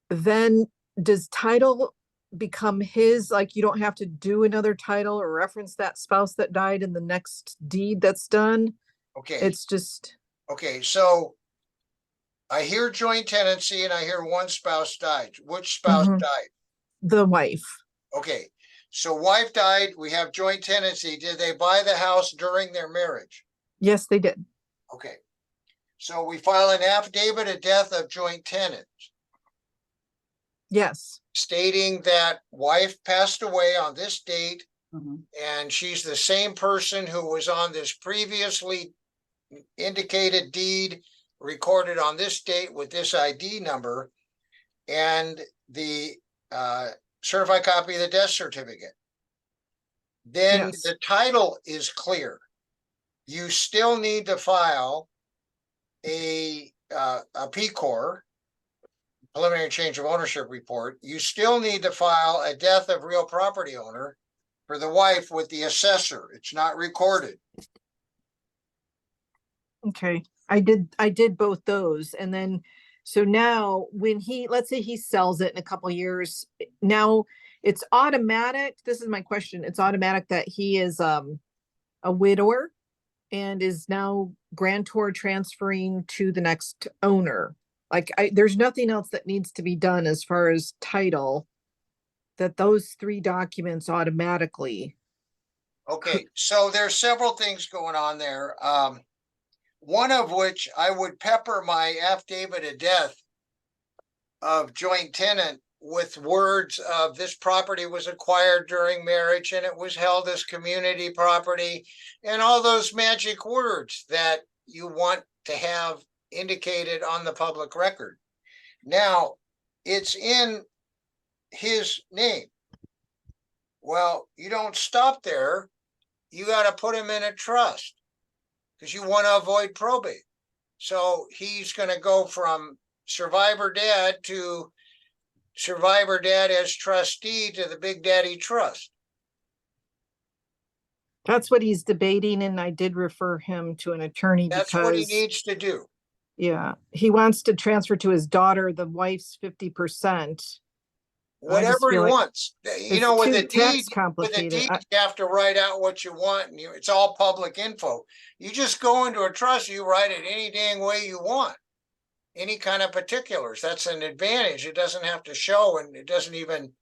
[SPEAKER 8] then does title become his? Like, you don't have to do another title or reference that spouse that died in the next deed that's done?
[SPEAKER 4] okay,
[SPEAKER 8] It's just,
[SPEAKER 4] okay, so I hear joint tenancy and I hear one spouse died. Which spouse
[SPEAKER 8] Mhm.
[SPEAKER 4] died?
[SPEAKER 8] the wife.
[SPEAKER 4] Okay, so wife died, we have joint tenancy. Did they buy the house during their marriage?
[SPEAKER 8] Yes, they did.
[SPEAKER 4] Okay, so we file an affidavit of death of joint tenants
[SPEAKER 8] Yes.
[SPEAKER 4] stating that wife passed away on this date
[SPEAKER 1] Mhm.
[SPEAKER 4] and she's the same person who was on this previously indicated deed recorded on this date with this ID number and the certified copy of the death certificate. Then
[SPEAKER 8] Yes.
[SPEAKER 4] the title is clear. You still need to file a PCOR, preliminary change of ownership report. You still need to file a death of real property owner for the wife with the assessor. It's not recorded.
[SPEAKER 8] Okay, I did both those, and then, so now when let's say he sells it in a couple years, now it's automatic, this is my question, it's automatic that he is a widower and is now grantor transferring to the next owner. Like, there's nothing else that needs to be done as far as title, that those 3 documents automatically.
[SPEAKER 4] Okay, so there's several things going on there. One of which I would pepper my affidavit of death of joint tenant with words of this property was acquired during marriage and it was held as community property and all those magic words that you want to have indicated on the public record. Now, it's in his name. Well, you don't stop there. You got to put him in a trust because you want to avoid probate. So he's going to go from survivor dad to survivor dad as trustee to the Big Daddy Trust.
[SPEAKER 8] That's what he's debating, and I did refer him to an attorney
[SPEAKER 4] That's what he
[SPEAKER 8] because,
[SPEAKER 4] needs to do.
[SPEAKER 8] yeah, he wants to transfer to his daughter the wife's 50%.
[SPEAKER 4] Whatever he
[SPEAKER 8] feel like
[SPEAKER 4] wants. You
[SPEAKER 8] it's
[SPEAKER 4] know, with
[SPEAKER 8] too
[SPEAKER 4] a deed,
[SPEAKER 8] tax
[SPEAKER 4] with a
[SPEAKER 8] complicated.
[SPEAKER 4] deed, you have to write out what you want and it's all public info. You just go into a trust, you write it any dang way you want. Any kind of particulars. That's an advantage. It doesn't have to show and it doesn't even,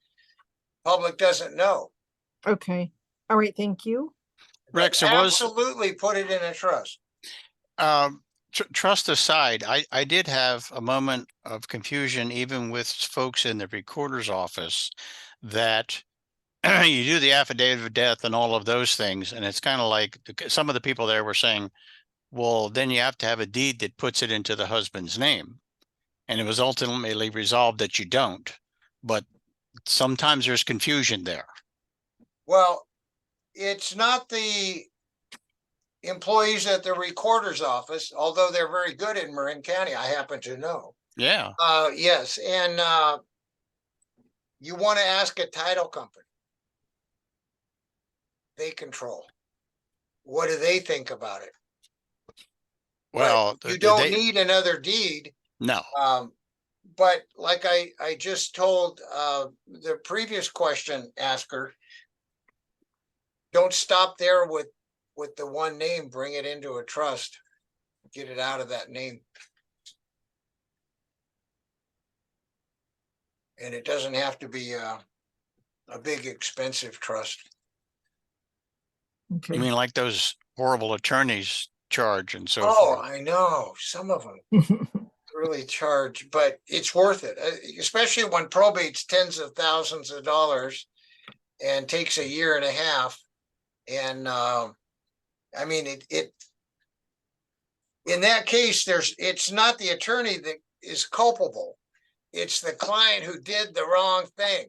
[SPEAKER 4] public doesn't know.
[SPEAKER 8] Okay, all right, thank you.
[SPEAKER 6] Rex,
[SPEAKER 4] But
[SPEAKER 6] it was,
[SPEAKER 4] absolutely put it in a trust.
[SPEAKER 6] trust aside, I did have a moment of confusion even with folks in the recorder's office that you do the affidavit of death and all of those things. And it's kind of like some of the people there were saying, well, then you have to have a deed that puts it into the husband's name. And it was ultimately resolved that you don't. But sometimes there's confusion there.
[SPEAKER 4] Well, it's not the employees at the recorder's office, although they're very good in Marin County, I happen to know.
[SPEAKER 6] Yeah.
[SPEAKER 4] Yes, and you want to ask a title company. They control. What do they think about it?
[SPEAKER 6] Well,
[SPEAKER 4] But you don't need another deed.
[SPEAKER 6] No.
[SPEAKER 4] But like I just told the previous question asker, don't stop there with the one name, bring it into a trust, get it out of that name. And it doesn't have to be a big expensive trust.
[SPEAKER 6] You
[SPEAKER 8] Okay.
[SPEAKER 6] mean like those horrible attorneys charge and so
[SPEAKER 4] Oh,
[SPEAKER 6] forth?
[SPEAKER 4] I know, some of them really charge, but it's worth it, especially when probate's tens of thousands of dollars and takes a year and a half. And I mean, it in that case, it's not the attorney that is culpable. It's the client who did the wrong thing.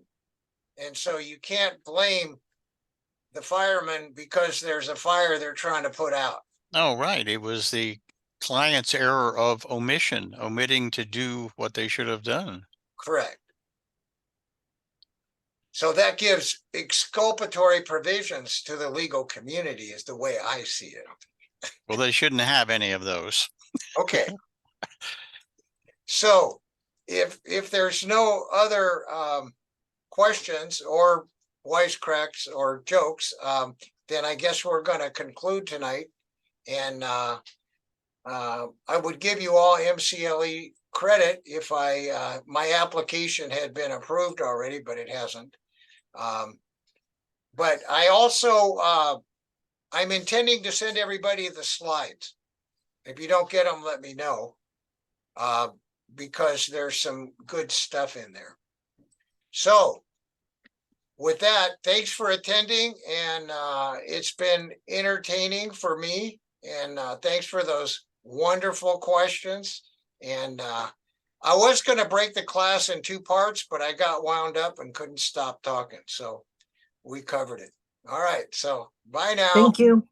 [SPEAKER 4] And so you can't blame the firemen because there's a fire they're trying to put out.
[SPEAKER 6] Oh, right. It was the client's error of omitting to do what they should have done.
[SPEAKER 4] Correct. So that gives exculpatory provisions to the legal community is the way I see it.
[SPEAKER 6] Well, they shouldn't have any of those.
[SPEAKER 4] Okay. So if there's no other questions or wisecracks or jokes, then I guess we're going to conclude tonight. And I would give you all MCLE credit if my application had been approved already, but it hasn't. But I also I'm intending to send everybody the slides. If you don't get them, let me know. Because there's some good stuff in there. So with that, thanks for attending, and it's been entertaining for me, and thanks for those wonderful questions. And I was going to break the class in 2 parts, but I got wound up and couldn't stop talking, so we covered it. All right, so bye now.
[SPEAKER 8] Thank you.